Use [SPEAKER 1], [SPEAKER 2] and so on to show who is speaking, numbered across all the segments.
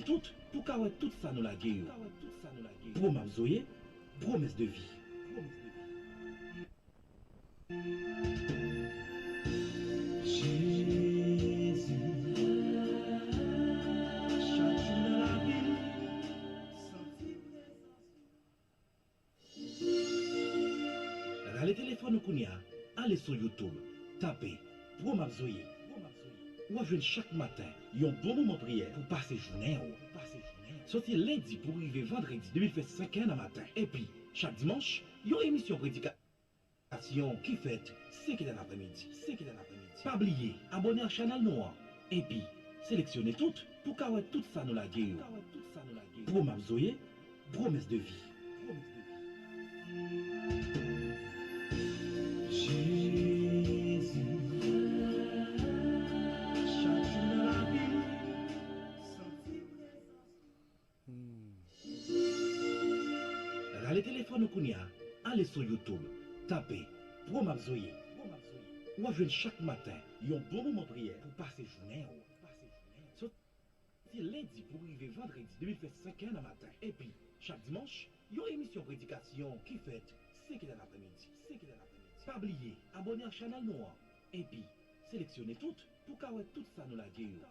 [SPEAKER 1] sélectionner toutes pour qu'à tout ça nous la gueule. Promesse Zoé, promesse de vie. Jésus, chaque jour dans la ville, les téléphones Kounia, allez sur YouTube, tapez Promesse Zoé. Ou à jeune chaque matin, il y a un bon moment de prière pour passer journée. Sorti lundi pour arriver vendredi 2025 dans le matin. Et puis, chaque dimanche, il y a une émission prédication qui fait 5 heures l'après-midi. Pas oublier, abonnez à la chaîne Noir. Et puis, sélectionnez toutes pour qu'à tout ça nous la gueule. Promesse Zoé, promesse de vie. Jésus, chaque jour dans la ville, les téléphones Kounia, allez sur YouTube, tapez Promesse Zoé. Ou à jeune chaque matin, il y a un bon moment de prière pour passer journée. Sorti lundi pour arriver vendredi 2025 dans le matin. Et puis, chaque dimanche, il y a une émission prédication qui fait 5 heures l'après-midi. Pas oublier, abonnez à la chaîne Noir. Et puis, sélectionnez toutes pour qu'à tout ça nous la gueule.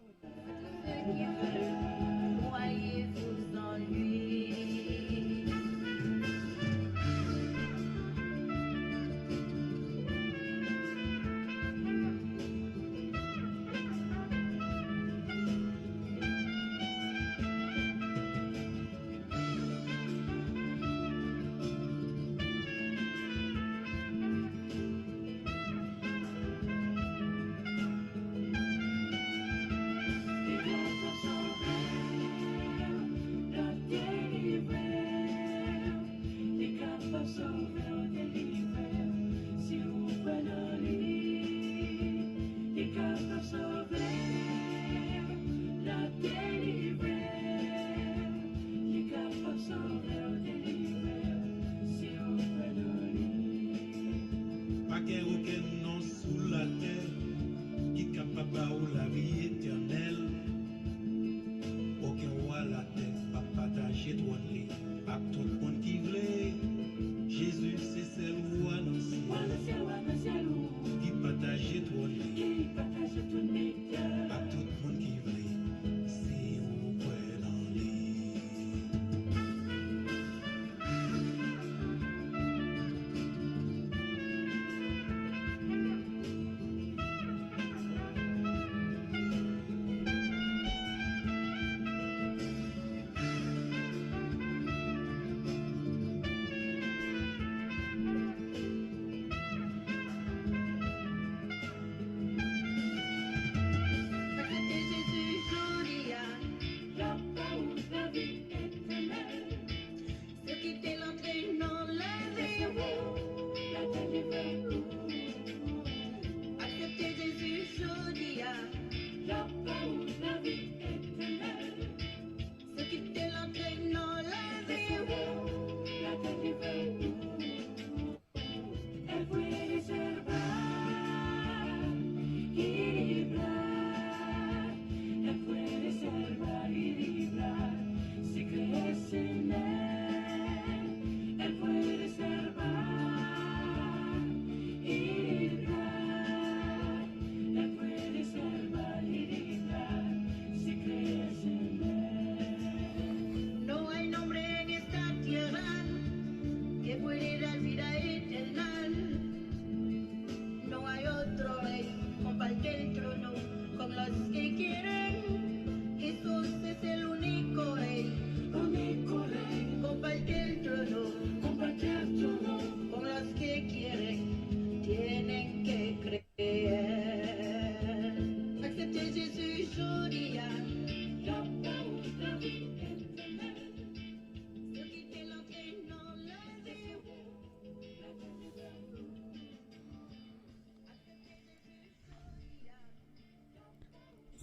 [SPEAKER 2] Croyez-vous en lui.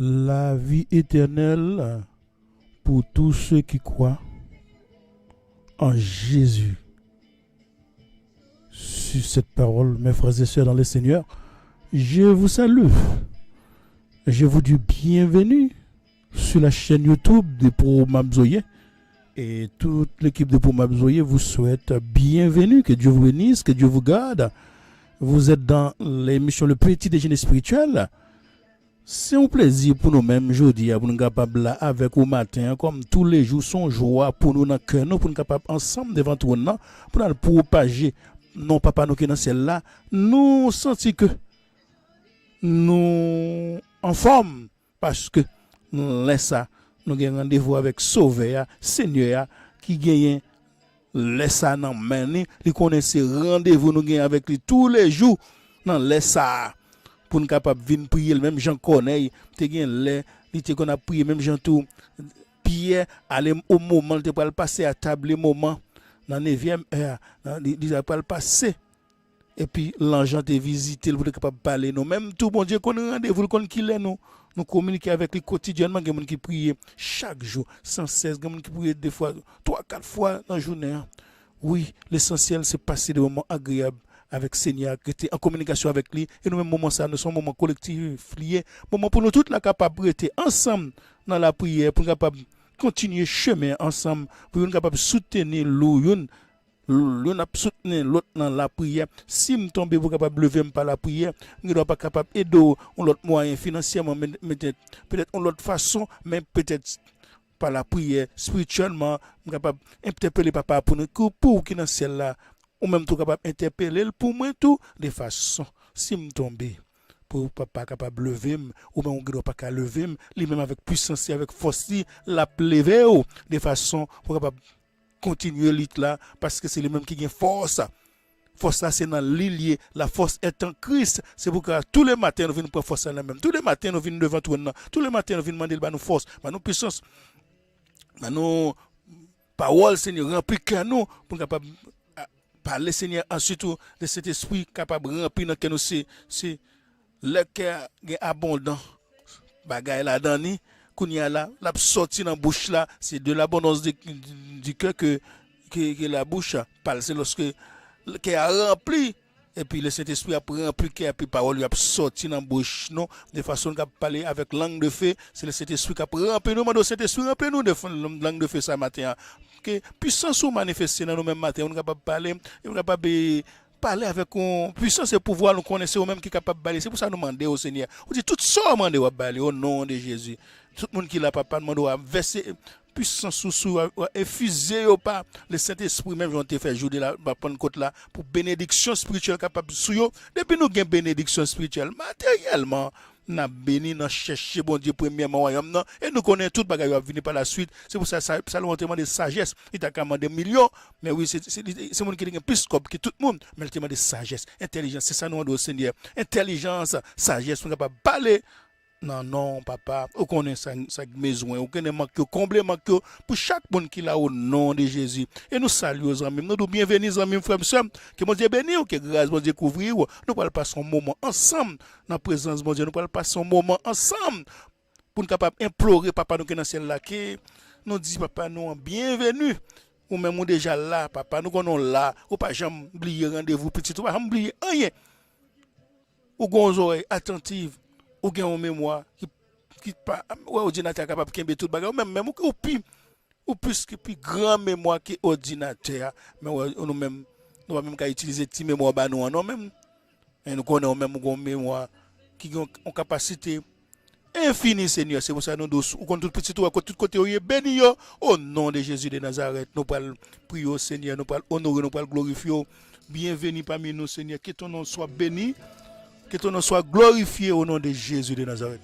[SPEAKER 3] La vie éternelle pour tous ceux qui croient en Jésus. Sur cette parole, mes frères et sœurs dans le Seigneur, je vous salue. Je vous dis bienvenue sur la chaîne YouTube de Pro Mabzoye. Et toute l'équipe de Pro Mabzoye vous souhaite bienvenue. Que Dieu vous bénisse, que Dieu vous garde. Vous êtes dans l'émission Le Petit Déjeuner Spirituel. C'est un plaisir pour nous-mêmes aujourd'hui, pour nous capables là avec au matin, comme tous les jours, sont joie pour nous dans le cœur, pour nous capables ensemble devant tout le monde, pour nous propager, non papa nous qui dans celle-là, nous sentir que nous en forme, parce que nous laissons nous avons rendez-vous avec Sauveur, Seigneur, qui gagne laissa nan main, il connaît ces rendez-vous nous gagne avec lui tous les jours, dans laissa pour nous capable venir prier le même Jean connaît te gen les il te qu'on a prié même Jean tout Pierre aller au moment te pas passer à table le moment dans 9e heure il a pas passer et puis l'ange te visiter pour être capable parler nous même tout bon Dieu qu'on rendez-vous qu'on qu'il est nous communiquer avec lui quotidiennement quelqu'un qui prie chaque jour sans cesse quelqu'un qui prie des fois 3-4 fois dans la journée. Oui, l'essentiel c'est passer des moments agréables avec Seigneur, qui était en communication avec lui. Et nous, même moment ça, nous sommes moments collectifs, liés. Moment pour nous tous, la capacité ensemble dans la prière, pour nous capables continuer chemin ensemble, pour nous capables soutenir l'un, soutenir l'autre dans la prière. Si nous tombons, vous capable lever par la prière, nous ne sommes pas capables d'aider l'autre moyen financièrement, peut-être en l'autre façon, mais peut-être par la prière, spirituellement, nous sommes capables d'interpeller papa pour nous, pour qui dans celle-là, ou même tout capable interpeller pour moi tout de façon si me tomber pour papa capable lever ou même on pas capable lever lui même avec puissance et avec force la lever de façon pour capable continuer lit là parce que c'est lui même qui gagne force là c'est dans l'ilier la force est en Christ c'est pourquoi tous les matins nous venons prendre force là même tous les matins nous venons devant tout tous les matins nous venons demander nous force nous puissance nous parole Seigneur remplir cœur nous pour capable par le Seigneur ensuite de cet esprit capable de remplir dans nous c'est le cœur abondant bagaille là dedans ni kounya là la sorti dans bouche là c'est de l'abondance du cœur que la bouche parle c'est lorsque le cœur a rempli et puis le Saint-Esprit a rempli cœur puis parole lui a sorti dans bouche non de façon qu'a parler avec langue de feu c'est le Saint-Esprit qui a rempli nous demande au Saint-Esprit rempli nous de langue de feu ça matin que puissance ou manifester dans nous même matin on est capable parler on est capable parler avec puissance et pouvoir nous connaître ou même qui est capable de parler c'est pour ça nous demander au Seigneur on dit tout ça demander à parler au nom de Jésus tout le monde qui l'a papa demande à verser puissance sous infuser au pas le Saint-Esprit même j'ont fait jour de la Pentecôte là pour bénédiction spirituelle capable sous yo depuis nous gain bénédiction spirituelle matériellement n'a béni n'a chercher bon Dieu premièrement royaume non et nous connaissons toute bagaille va venir par la suite c'est pour ça ça nous demande de sagesse il t'a commandé millions mais oui c'est monde qui est plus scope que tout le monde mais il demande de sagesse intelligence c'est ça nous demande au Seigneur intelligence sagesse pour capable parler non papa on connaît ça besoin on connaît manque combler manque pour chaque monde qui là au nom de Jésus et nous saluons aux amis nous bienvenue aux amis frères et sœurs que mon Dieu bénisse que grâce mon Dieu couvrir nous allons passer un moment ensemble dans la présence mon Dieu nous allons passer un moment ensemble pour nous capable implorer papa nous qui dans celle là qui nous dit papa nous bienvenue ou même déjà là papa nous connaissons là ou pas jamais oublier rendez-vous petit ou pas jamais oublier rien ou gon oreille attentive ou gen en mémoire qui pas ouais ordinateur capable kembe tout bagage même ou plus que plus grand mémoire que ordinateur mais nous même qu'à utiliser petit mémoire ba nous non même et nous connaissons même gon mémoire qui ont capacité infinie Seigneur c'est pour ça nous ou kon tout petit tout côté béni au nom de Jésus de Nazareth nous parlons prier au Seigneur nous parlons honorer nous parlons glorifier bienvenue parmi nous Seigneur que ton nom soit béni que ton nom soit glorifié au nom de Jésus de Nazareth.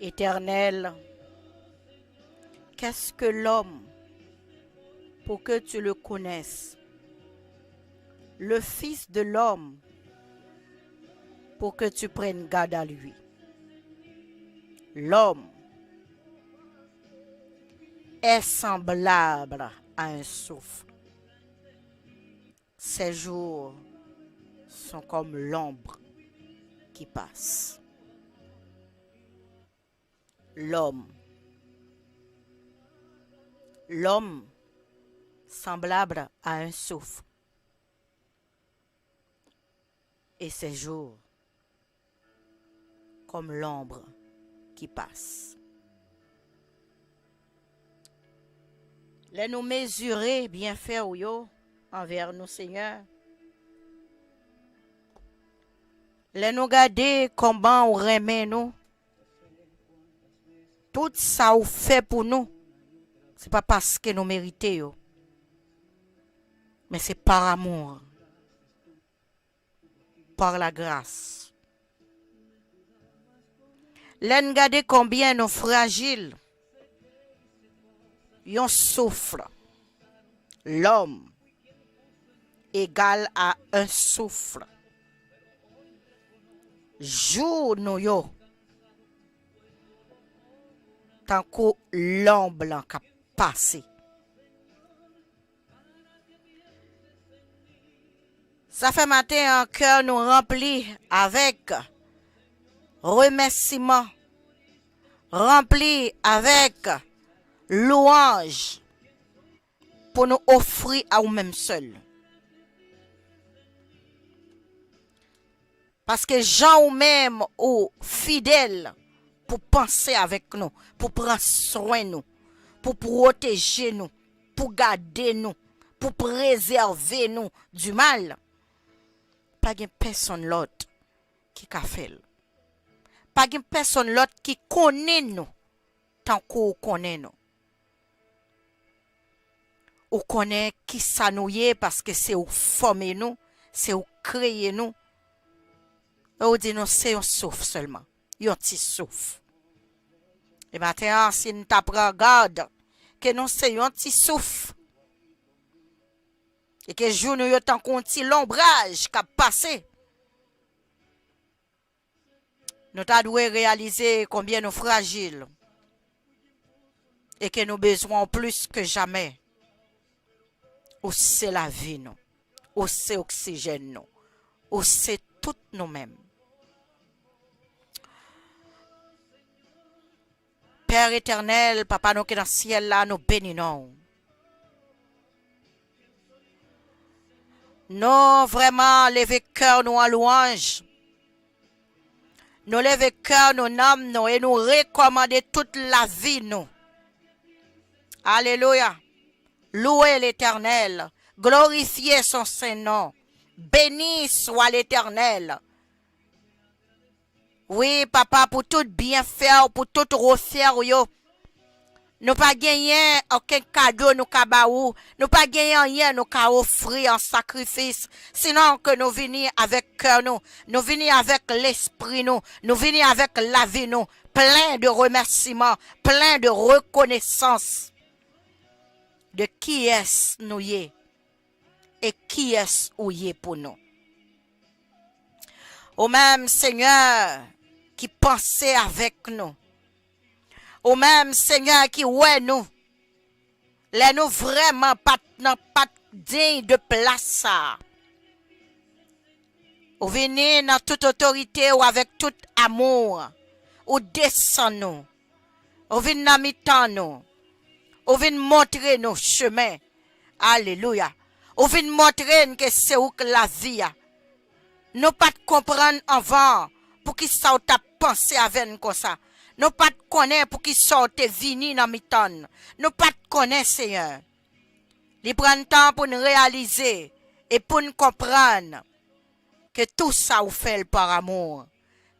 [SPEAKER 4] Éternel, qu'est-ce que l'homme pour que tu le connaisses? Le Fils de l'homme pour que tu prennes garde à lui. L'homme est semblable à un souffle. Ses jours sont comme l'ombre qui passe. L'homme semblable à un souffle. Et ses jours comme l'ombre qui passe. Les nous mesurer bien faire yo envers nous, Seigneur. Les nous garder comment on remet nous. Tout ça ou fait pour nous. C'est pas parce que nous méritons yo. Mais c'est par amour. Par la grâce. L'en gade combien nous fragiles. Yon souffle. L'homme égal à un souffle. Jour nous yo. Tant que l'homme blanc a passé. Ça fait matin un cœur nous rempli avec remerciement, rempli avec louange pour nous offrir à nous-mêmes seuls. Parce que Jean ou même ou fidèles pour penser avec nous, pour prendre soin de nous, pour protéger nous, pour garder nous, pour préserver nous du mal. Pas de personne l'autre qui a fait. Pas de personne l'autre qui connaît nous tant qu'on connaît nous. Ou connaît qui ça nous y est parce que c'est ou former nous, c'est ou créer nous. Ou dit nous c'est un souffle seulement, un petit souffle. Et maintenant si nous t'apprend garde que nous c'est un petit souffle. Et que jour nous y tant qu'on petit l'ombrage qui a passé. Nous devons réaliser combien nous fragiles. Et que nous besoin plus que jamais. Ou c'est la vie nous. Ou c'est l'oxygène nous. Ou c'est tout nous-mêmes. Père éternel, Papa nous qui est dans le ciel là, nous bénissons. Nous vraiment lever cœur nous en louange. Nous lever cœur nous âmes nous et nous recommander toute la vie nous. Alléluia. Louez l'Éternel. Glorifiez son Saint-Nom. Béni soit l'Éternel. Oui, papa, pour tout bien faire, pour tout refaire, yo. Nous pas gagner aucun cadeau, nous kabaou. Nous pas gagner rien, nous ka offrir en sacrifice. Sinon que nous venons avec cœur, nous venons avec l'esprit, nous venons avec la vie, nous. Plein de remerciements, plein de reconnaissance. De qui est-ce nous y est et qui est-ce ou y est pour nous. Au même Seigneur qui pensait avec nous. Au même Seigneur qui ouais nous. Les nous vraiment pas digne de place ça. Ou venez dans toute autorité ou avec tout amour. Ou descend nous. Ou venez dans mi-temps nous. Ou venez montrer nos chemins. Alléluia. Ou venez montrer que c'est où que la vie a. Nous pas comprendre avant pour qui ça ou t'a pensé avec nous comme ça. Nous pas connaître pour qui ça ou t'es venu dans mi-temps. Nous pas connaître Seigneur. Il prend temps pour nous réaliser et pour nous comprendre que tout ça ou fait par amour.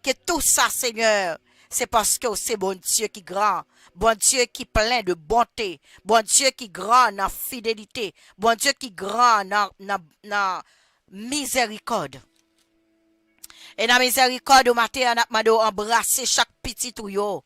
[SPEAKER 4] Que tout ça Seigneur, c'est parce que c'est bon Dieu qui grand. Bon Dieu qui plein de bonté. Bon Dieu qui grand dans fidélité. Bon Dieu qui grand dans miséricorde. Et dans miséricorde, au matin, on a embrasser chaque petit ou yo.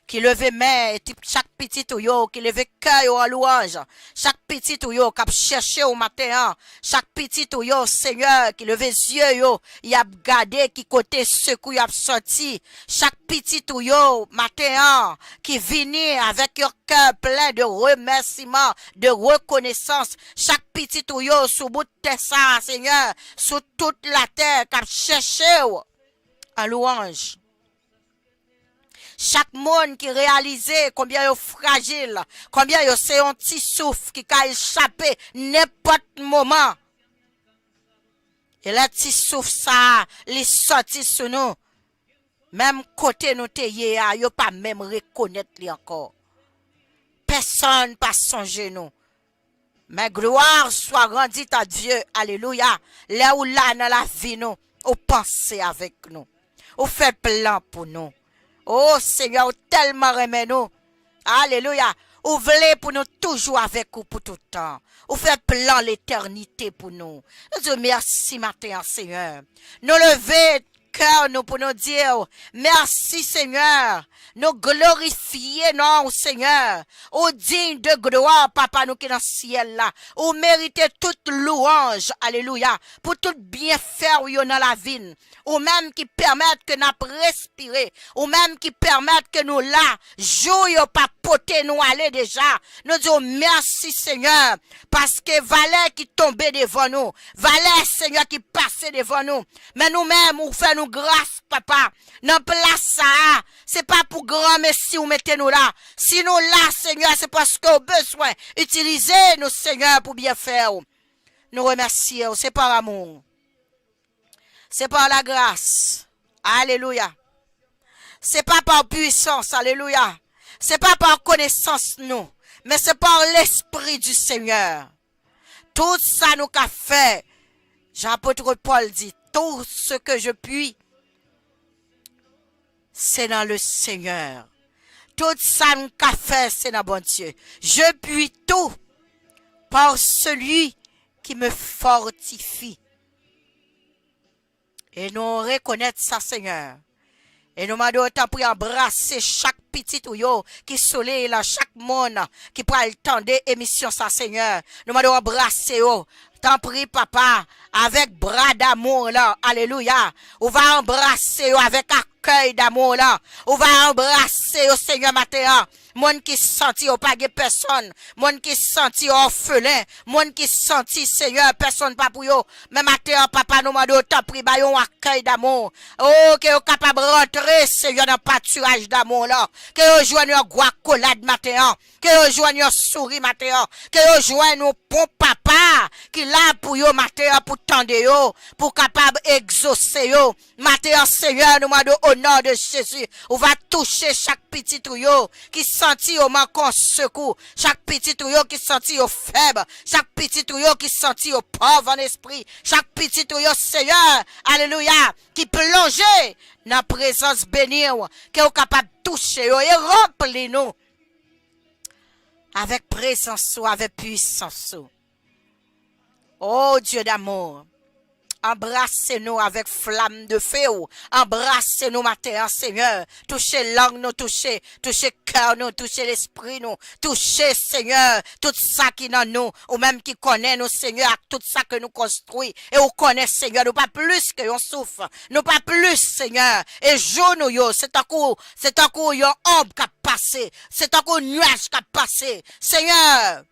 [SPEAKER 4] qui levait main, et chaque petit ou yo, qui levait cœur en louange, chaque petit ou yo, qui a cherché au matin, chaque petit ou yo, Seigneur, qui levait yeux yo, y a gardé, qui côté secours y a sorti, chaque petit ou yo, matin, qui venait avec un cœur plein de remerciements, de reconnaissance, chaque petit ou yo, sous bout de terre, ça, Seigneur, sur toute la terre, qui a cherché en louange. Chaque monde qui réalisait combien il est fragile, combien il c'est un petit souffle qui a échappé n'importe moment. Et le petit souffle ça, les sorti sur nous. Même côté nous te yé, yo pas même reconnaître li encore. Personne pas songer nous. Mais gloire soit rendue à Dieu. Alléluia. Là où là dans la vie nous, ou pensez avec nous. Ou fait plan pour nous. Oh Seigneur, tellement aimé nous. Alléluia. Ou voulez pour nous toujours avec vous pour tout le temps. Ou fait plan l'éternité pour nous. Nous disons merci matin, Seigneur. Nous lever cœur nous pour nous dire merci Seigneur. Nous glorifier non Seigneur. Au digne de gloire, Papa, nous qui dans le ciel là. Ou méritez toute louange. Alléluia. Pour tout bienfait dans la vie. Ou même qui permettent que nous respirer. Ou même qui permettent que nous là, jour pas poter nous aller déjà. Nous disons merci Seigneur. Parce que valet qui tombait devant nous. Valet Seigneur qui passait devant nous. Mais nous-mêmes, ou fait nous grâce, Papa. Dans place ça, c'est pas pour grand merci ou mettez nous là. Si nous là, Seigneur, c'est parce que au besoin. Utilisez nous, Seigneur, pour bien faire. Nous remercions, c'est par amour. C'est par la grâce. Alléluia. C'est pas par puissance. Alléluia. C'est pas par connaissance, nous. Mais c'est par l'Esprit du Seigneur. Tout ça nous qu'a fait. Jean-Apôtre Paul dit, tout ce que je puis, c'est dans le Seigneur. Tout ça nous qu'a fait, c'est dans bon Dieu. Je puis tout par celui qui me fortifie. Et nous reconnaître ça, Seigneur. Et nous m'avons autant pour embrasser chaque petit ou yo qui soleil là, chaque monde qui prend le temps d'émission ça, Seigneur. Nous m'avons embrasser yo. T'en prie, Papa, avec bras d'amour là. Alléluia. On va embrasser yo avec accueil d'amour là. On va embrasser yo, Seigneur, matin. Monde qui senti au pas de personne, monde qui senti orphelin, monde qui senti Seigneur personne pas pour yo. Mais matin papa nous m'a autant pris ba yon accueil d'amour. Oh que yo capable rentrer Seigneur dans pâturage d'amour là. Que yo joigne un guacolade matin, que yo joigne un souris matin, que yo joigne un bon papa qui là pour yo matin pour tendre yo, pour capable exaucer yo. Matin Seigneur nous m'a au nom de Jésus, on va toucher chaque petit yo qui senti au manquant secours, chaque petit tuyau qui senti au faible, chaque petit tuyau qui senti au pauvre en esprit, chaque petit tuyau Seigneur, alléluia, qui plongeait dans la présence bénie, qui est capable de toucher et remplir nous avec présence, avec puissance. Oh Dieu d'amour. Embrassez-nous avec flamme de feu. Embrassez-nous matin, Seigneur. Touchez langue nous, touchez cœur nous, touchez l'esprit nous. Touchez, Seigneur, tout ça qui dans nous. Ou même qui connaît nous, Seigneur, tout ça que nous construit. Et on connaît, Seigneur, nous pas plus que on souffre. Nous pas plus, Seigneur. Et jour nous, yo, c'est un coup, yon ombre qui a passé. C'est un coup nuage qui a passé. Seigneur,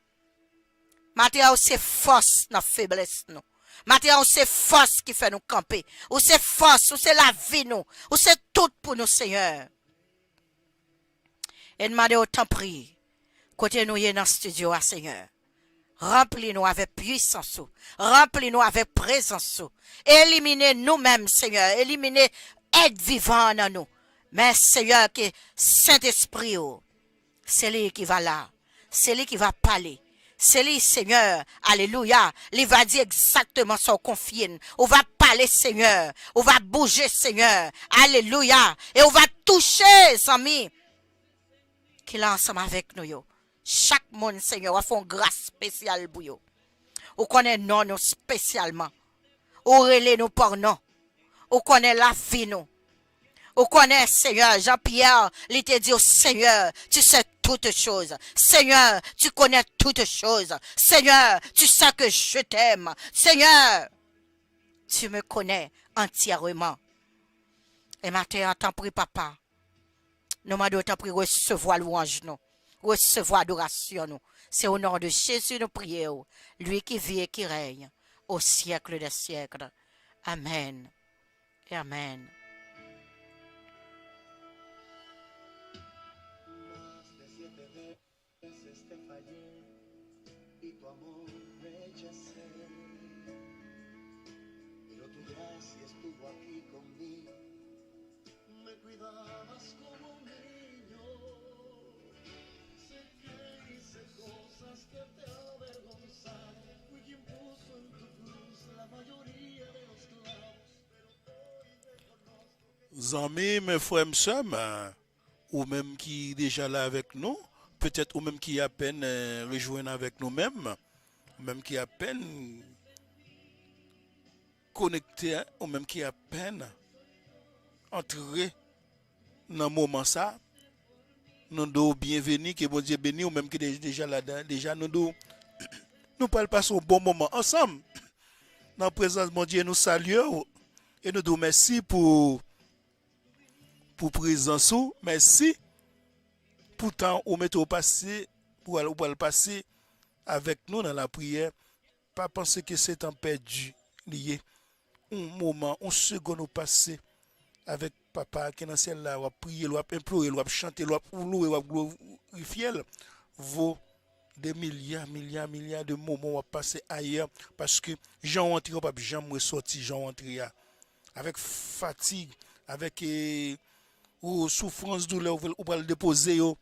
[SPEAKER 4] matin, c'est force dans faiblesse nous. Maintenant, c'est force qui fait nous camper. Ou c'est force, ou c'est la vie nous. Ou c'est tout pour nous, Seigneur. Et demandez autant prier. Côté nous, y est dans le studio, Seigneur. Remplis-nous avec puissance. Remplis-nous avec présence. Éliminez nous-mêmes, Seigneur. Éliminez être vivant dans nous. Mais, Seigneur, que Saint-Esprit, c'est lui qui va là. C'est lui qui va parler. C'est lui, Seigneur, alléluia, il va dire exactement son confine. On va parler, Seigneur, on va bouger, Seigneur, alléluia, et on va toucher, amis, qui est ensemble avec nous, yo. Chaque monde, Seigneur, va faire une grâce spéciale pour yo. On connaît non, nous spécialement, on relève nous par non, on connaît la vie, nous, Ou connaît, Seigneur, Jean-Pierre, il te dit, oh, Seigneur, tu sais toutes choses. Seigneur, tu connais toutes choses. Seigneur, tu sais que je t'aime. Seigneur, tu me connais entièrement. Et maintenant, t'en prie, papa. Nous m'en t'en prie, recevoir louange, nous. Recevoir adoration, nous. C'est au nom de Jésus, nous prions. Lui qui vit et qui règne au siècle des siècles. Amen. Et amen.
[SPEAKER 3] Amis, mes frères et sœurs, ou même qui déjà là avec nous, peut-être ou même qui à peine rejoindre avec nous-mêmes, ou même qui à peine connecté, ou même qui à peine entré dans le moment ça, nous devons bienvenue, que bon Dieu béni, ou même qui est déjà là-dedans, déjà nous devons nous passer un bon moment ensemble. Dans la présence de mon Dieu, nous saluons et nous disons merci pour présence, merci pour le temps où nous passé pour le passer avec nous dans la prière. Pas penser que c'est un perdu lié. Un moment, un second nous passer avec papa qui est dans celle là, on va prier, on va implorer, on va chanter, on va louer, on va glorifier. Vaut des milliards de moments on va passer ailleurs parce que Jean rentré, on va jamais ressortir Jean rentré avec fatigue, avec ou souffrance, douleur, ou pour le déposer, ou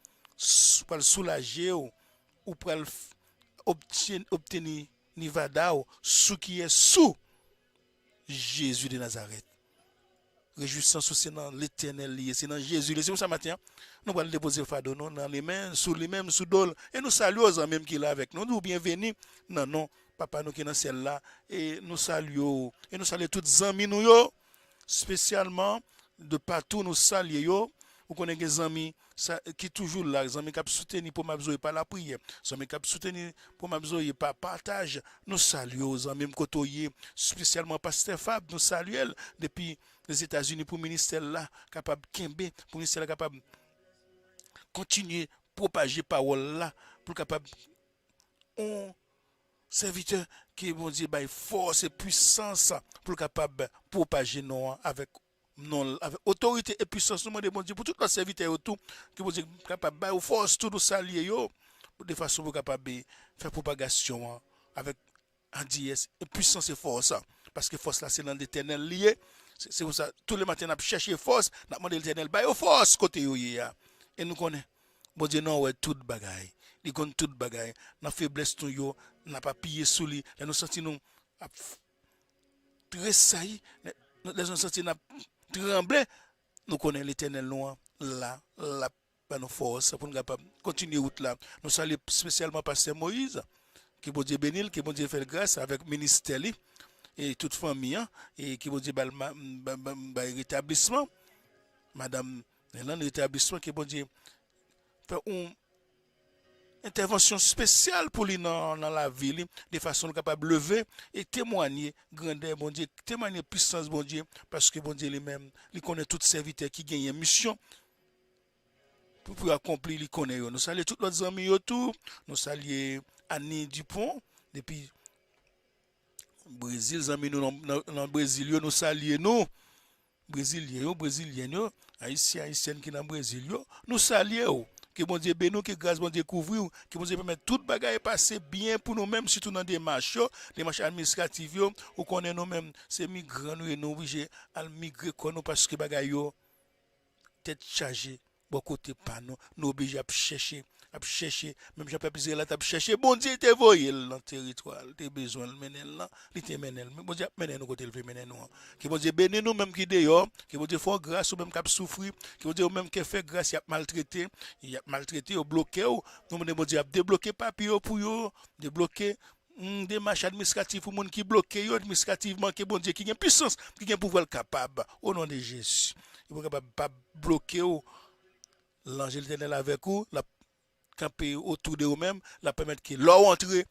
[SPEAKER 3] pour le soulager, ou pour obtenir Nivada, ce qui est sous Jésus de Nazareth. Réjouissance, c'est dans l'éternel lié, c'est dans Jésus. C'est pour ça matin, nous allons déposer fardeau dans les mains, sous les mêmes, sous dol, et nous saluons les amis qui sont là avec nous. Nous bienvenue dans non, papa nous qui est dans celle-là, et nous saluons, toutes les amis nous, spécialement de partout nous saluons. Vous connaissez des amis qui toujours là, des amis qui soutiennent pour m'absorber par la prière, des amis qui soutiennent pour m'absorber par partage. Nous saluons les amis côtoyer, spécialement Pasteur Fab, nous saluons depuis les États-Unis pour le ministère là, capable de pour le ministère là, capable de continuer à propager parole là, pour capable on serviteur qui bon Dieu bail force et puissance pour capable de propager nous avec non avec autorité et puissance nous demandons bon Dieu pour tout nos serviteurs autour qui bon Dieu capable bail force tout nous saluer yo de façon pour capable faire propagation avec andies et puissance et force parce que force là c'est dans l'éternel lié. C'est pour ça tous les matins on chercher force, on demande l'éternel bail force côté yo et nous connaît bon Dieu non ouais toute bagaille. Il connaît toute bagaille. Dans faiblesse nous yo, n'a pas pillé sous lui, nous senti nous tressaillir, nous senti n'a trembler. Nous connaissons l'éternel nous là par nos forces pour nous capable continuer route là. Nous saluons spécialement pasteur Moïse qui bon Dieu bénit, qui bon Dieu fait grâce avec ministère et toute famille et qui bon Dieu rétablissement madame Hélène rétablissement qui bon Dieu fait un intervention spéciale pour lui dans la ville de façon capable de lever et témoigner grandeur bon Dieu, témoigner puissance bon Dieu parce que bon Dieu lui-même il connaît tout serviteur qui gagne une mission pour accomplir il connaît. Nous saluons tous nos amis autour, nous saluons Annie Dupont depuis Brésil, amis nous dans Brésil, nous saluons nous Brésiliens, haïtiens qui dans Brésil, nous saluons que bon Dieu bénisse, que grâce bon Dieu couvre, que bon Dieu permette toute bagaille passer bien pour nous-mêmes, surtout dans des démarches administratives, ou qu'on est nous-mêmes, c'est migrants, nous obligés à migrer parce que bagaille tête chargée, beaucoup de pas nous obligés à chercher, même j'ai pas besoin là, chercher, bon Dieu te voyé dans le territoire, t'es besoin de mener là, il te mène, bon Dieu mène nous côté le mener nous, que bon Dieu bénisse nous même qui dehors, que bon Dieu fait grâce ou même qui souffrir, que bon Dieu même qui fait grâce, il a maltraité, ou bloqué, nous bon Dieu a débloqué papier pour yo, débloqué des marches administratives pour monde qui bloqué administrativement que bon Dieu qui a puissance qui a pouvoir capable au nom de Jésus il est capable pas bloquer ou l'ange l'Éternel avec vous, la camper autour de vous-même, la permettre que l'eau entre,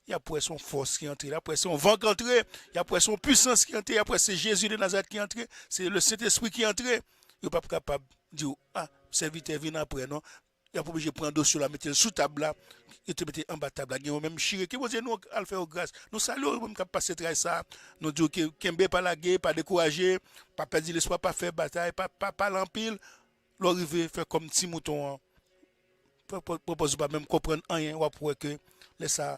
[SPEAKER 3] il y a après son force qui entre, il y a après son vent qui entre, il y a après son puissance qui entre, il y a après c'est Jésus de Nazareth qui entre, c'est le Saint-Esprit qui entre. Il n'est pas capable de dire, ah, serviteur vient après, non? Il a pas obligé de prendre dossier là, mettre sous table là, et te mettre en bas table là, il y a même chiré, qui vous dit nous à faire grâce. Nous saluons même qui passer travail ça, nous disons que Kembe pas la guerre, pas décourager, pas perdre l'espoir, pas faire bataille, pas l'empile, l'arriver faire comme petit mouton. Propose pas même comprendre rien, ou après que laisse ça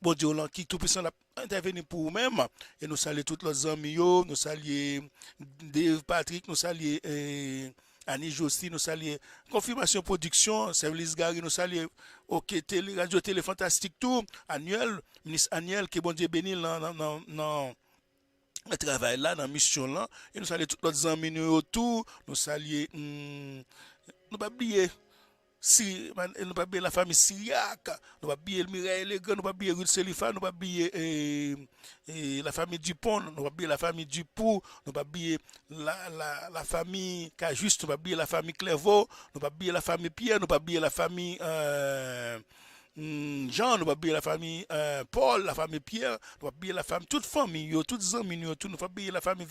[SPEAKER 3] bon Dieu là qui tout puissant intervenir pour nous-mêmes et nous saluer tous les amis, nous saluer Dave Patrick, nous saluer Annie Josti, nous saluer Confirmation Production, Service Gary, nous saluer OK Télé, Radio Télé Fantastique tout, Annuel, ministre Annuel, que bon Dieu béni dans le travail là, dans la mission là, et nous saluer tous les amis autour, nous saluer, nous pas oublier. Si, nous pas oublier la famille Syriac, nous pas oublier Mireille Legrand, nous pas oublier Ruth Selifa, nous pas oublier la famille Dupont, nous pas oublier la famille Dupoux, nous pas oublier la famille Cajuste, nous pas oublier la famille Clairvaux, nous pas oublier la famille Pierre, nous pas oublier la famille Jean, nous pas oublier la famille Paul, la famille Pierre, nous pas oublier la famille, toute famille, toutes amis, tout, nous pas oublier la famille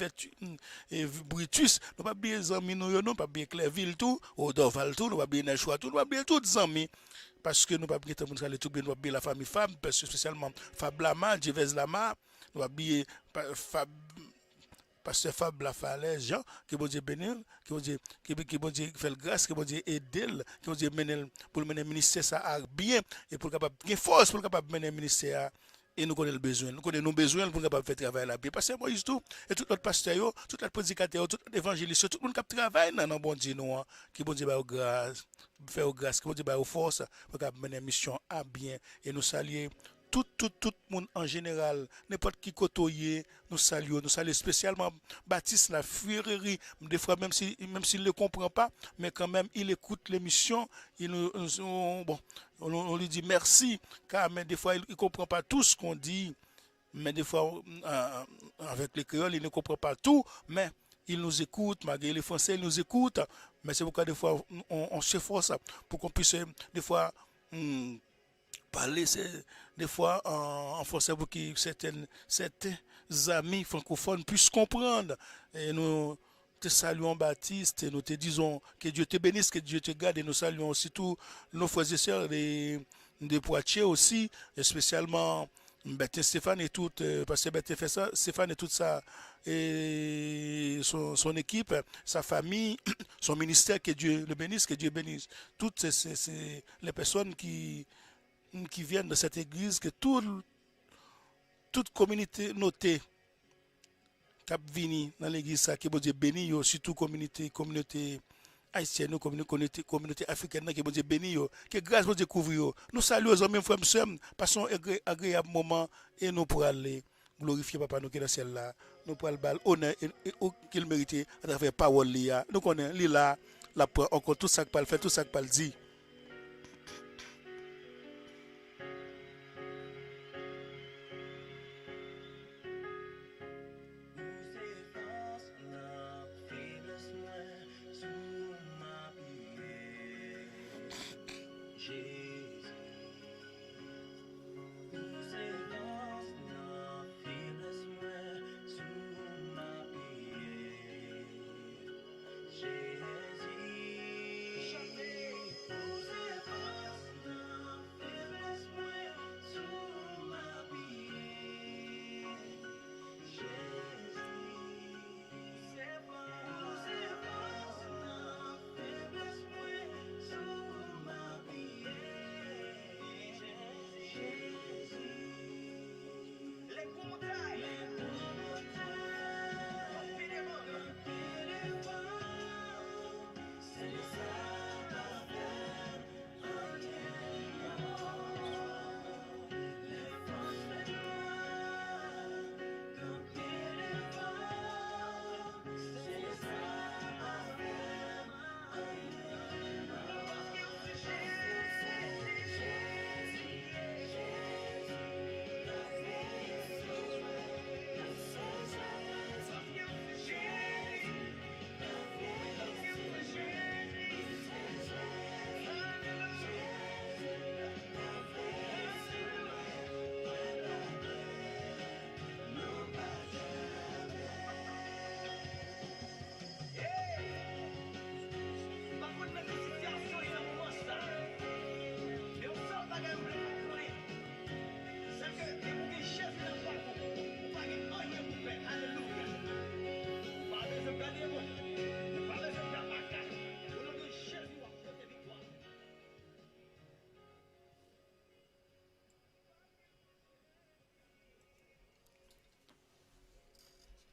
[SPEAKER 3] Britus, nous pas oublier les amis, nous pas oublier Clairville tout, Odoval tout, nous pas oublier Nechoua tout, nous pas oublier toutes les amis. Parce que nous pas oublier tout bien, nous pas oublier la famille Fab, parce que spécialement Fab Lama, Jevez Lama, nous pas oublier Fab. Pasteur Fab La Falaise, Jean, que bon Dieu bénisse, que bon Dieu fait grâce, que bon Dieu aide, que bon Dieu mène pour mener le ministère ça bien et pour capable une force pour capable mener le ministère et nous connaissons le besoin, nous connaissons nos besoins pour capable faire travail là bien. Parce que Moïse tout et tout notre pasteur, tout notre prédicateur, tout notre évangéliste, tout le monde qui travaille dans bon Dieu nous, que bon Dieu ba grâce, faire grâce, que bon Dieu ba force pour capable mener mission à bien et nous saluer tout le monde en général, n'importe qui côtoyer, nous saluons spécialement Baptiste la furerie, des fois même s'il ne le comprend pas, mais quand même il écoute l'émission, on lui dit merci, car mais des fois il ne comprend pas tout ce qu'on dit, mais des fois avec les créoles il ne comprend pas tout, mais il nous écoute, malgré les Français, il nous écoute, mais c'est pourquoi des fois on s'efforce pour qu'on puisse des fois parler des fois en français pour que certains amis francophones puissent comprendre. Et nous te saluons Baptiste et nous te disons que Dieu te bénisse, que Dieu te garde et nous saluons aussi tous nos frères et sœurs de Poitiers aussi, et spécialement Bertin Stéphane et tout, parce que Bertin fait ça, Stéphane et toute ça, et son équipe, sa famille, son ministère, que Dieu le bénisse, que Dieu bénisse. Toutes les personnes qui viennent de cette église, que toute communauté notée cap vini dans l'église ça que bon Dieu béni yo, surtout communauté haïtienne, communauté africaine que bon Dieu béni yo, que grâce bon Dieu couvre yo. Nous saluons les amis frères sœurs, passons un agréable moment et nous pour aller glorifier papa nous qui est dans le ciel là. Nous pour le bal honneur et qu'il mérite à travers parole là. Nous connaissons là la encore tout ça que pas faire, tout ça que pas dire.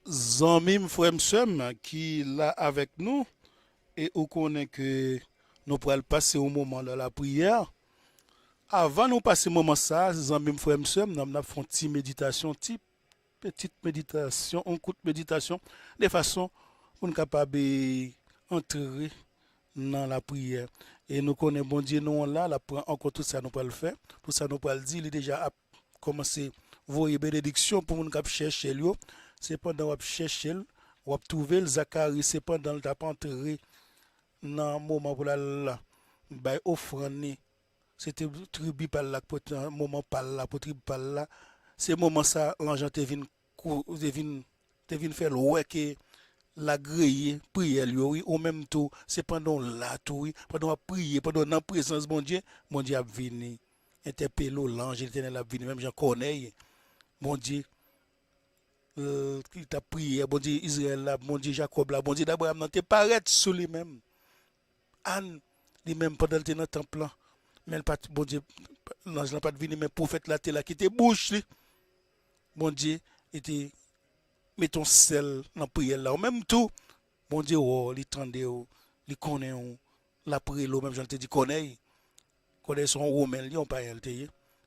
[SPEAKER 3] Zanmim frère m'sem qui là avec nous et on connaît que nous pourrons passer au moment de la prière. Avant nous passer au moment ça, zanmim frère m'sem, nous avons fait une petite méditation, un coup de méditation de façon pour nous capable d'entrer dans la prière. Et nous connaissons bon Dieu nous là, encore tout ça nous pas le faire, tout ça nous pas le dire, il est déjà commencé voyer bénédiction pour nous cap chercher lui. C'est pendant qu'on chercher, on trouver Zacharie, c'est pendant qu'il pas entré dans le moment pour la offrande. C'était tribu par là, pour un moment par là, pour tribu par là. C'est moment ça, l'ange te vient faire ouais que la grille, prière lui, au même temps, c'est pendant là tout, oui, pendant on prier, pendant dans présence bon Dieu a venu interpeller l'ange, l'Éternel a venu, même j'en connais, mon Dieu. Qui t'a prié, bon Dieu Israël là, bon Dieu Jacob là, bon Dieu d'Abraham là, t'es paraître sur lui-même. Anne, lui-même pendant le temps dans le temple là, mais pas bon Dieu, l'ange n'a pas venu, mais prophète là, t'es là, qui était bouche li. Bon Dieu, était mettons sel dans la prière là, au même tout, bon Dieu, oh, il tendait, il connaît, la prière là, même j'en te dit, connaît son romain, il on pas elle te,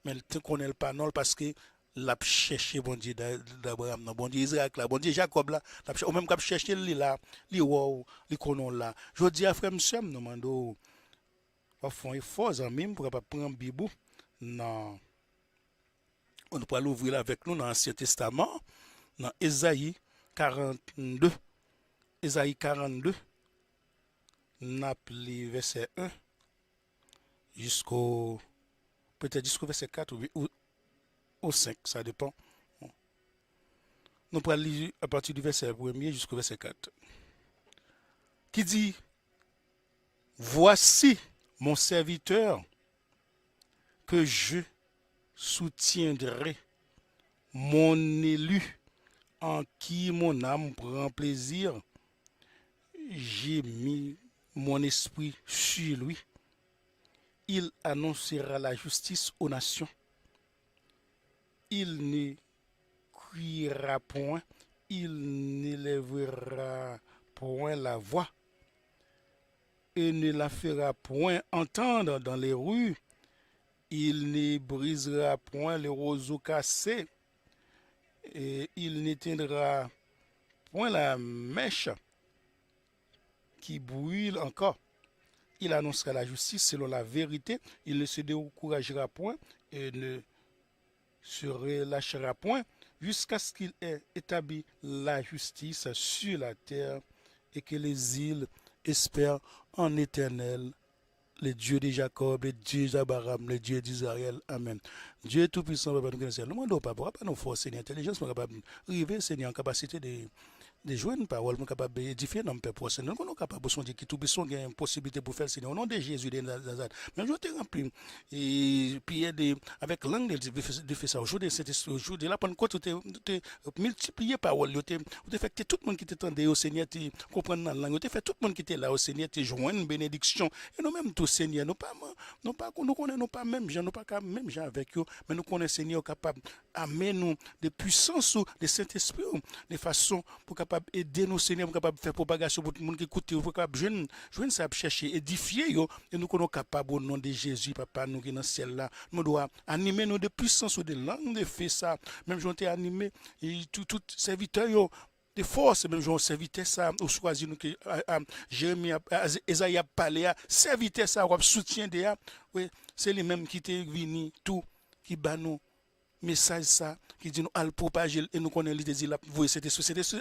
[SPEAKER 3] mais il connaît pas non parce que l'a cherché bon Dieu d'Abraham, bon Dieu Isaac là, bon Dieu Jacob là, ou même qu'a cherché lui là, lui wow, lui connaît là. Je dis à frère monsieur nous mando va faire effort en même pour pas prendre Bible. Non. On peut l'ouvrir avec nous dans l'Ancien Testament, dans Ésaïe 42. Ésaïe 42 n'appelé verset 1 jusqu'au peut-être jusqu'au verset 4 ou 5, ça dépend. Nous pourrons lire à partir du verset 1er jusqu'au verset 4. Qui dit, voici mon serviteur que je soutiendrai, mon élu en qui mon âme prend plaisir. J'ai mis mon esprit sur lui. Il annoncera la justice aux nations. Il ne criera point, il n'élèvera point la voix et ne la fera point entendre dans les rues. Il ne brisera point les roseaux cassés et il n'éteindra point la mèche qui brûle encore. Il annoncera la justice selon la vérité. Il ne se découragera point et ne se relâchera point jusqu'à ce qu'il ait établi la justice sur la terre et que les îles espèrent en éternel, le Dieu de Jacob, le Dieu d'Abraham, le Dieu d'Israël. Amen. Dieu tout-puissant, Papa, nous connaissons. Nous demandons pas nous forcer l'intelligence, nous sommes capables d'arriver, Seigneur, en capacité de jouer une parole, nous sommes capables d'édifier dans le peuple. Nous sommes capables de dire que tout-puissant a une possibilité pour faire, Seigneur, au nom de Jésus de Nazareth. Mais je te remplis, et puis avec langue de faire ça. Aujourd'hui, aujourd'hui, là, pendant que tu as multiplié parole, tu as fait que tout le monde qui t'attendait au Seigneur, tu comprends la langue, tu as fait tout le monde qui était là au Seigneur, tu joins une bénédiction. Et nous-mêmes, tout Seigneur, nous connaissons pas même gens, nous pas même gens avec eux, mais nous connaissons Seigneur capable d'amener nous de puissance de Saint-Esprit, de façon pour capable aider nos Seigneur, pour capable faire propagation pour tout le monde qui écoute, pour capable joindre ça, chercher, édifier, et nous sommes capables au nom de Jésus, Papa, nous qui dans le ciel là, nous devons animer nous de puissance, de langue, de fait ça, même j'en ai animé, et tout serviteur, de force, même j'en serviteur ça, au choisi nous que Jérémie, Esaïe a parlé, serviteur ça, ou soutien de oui, c'est les mêmes qui t'est venu, tout, qui bat nous. Message ça qui dit nous al propager et nous connaissons l'idée là vous c'était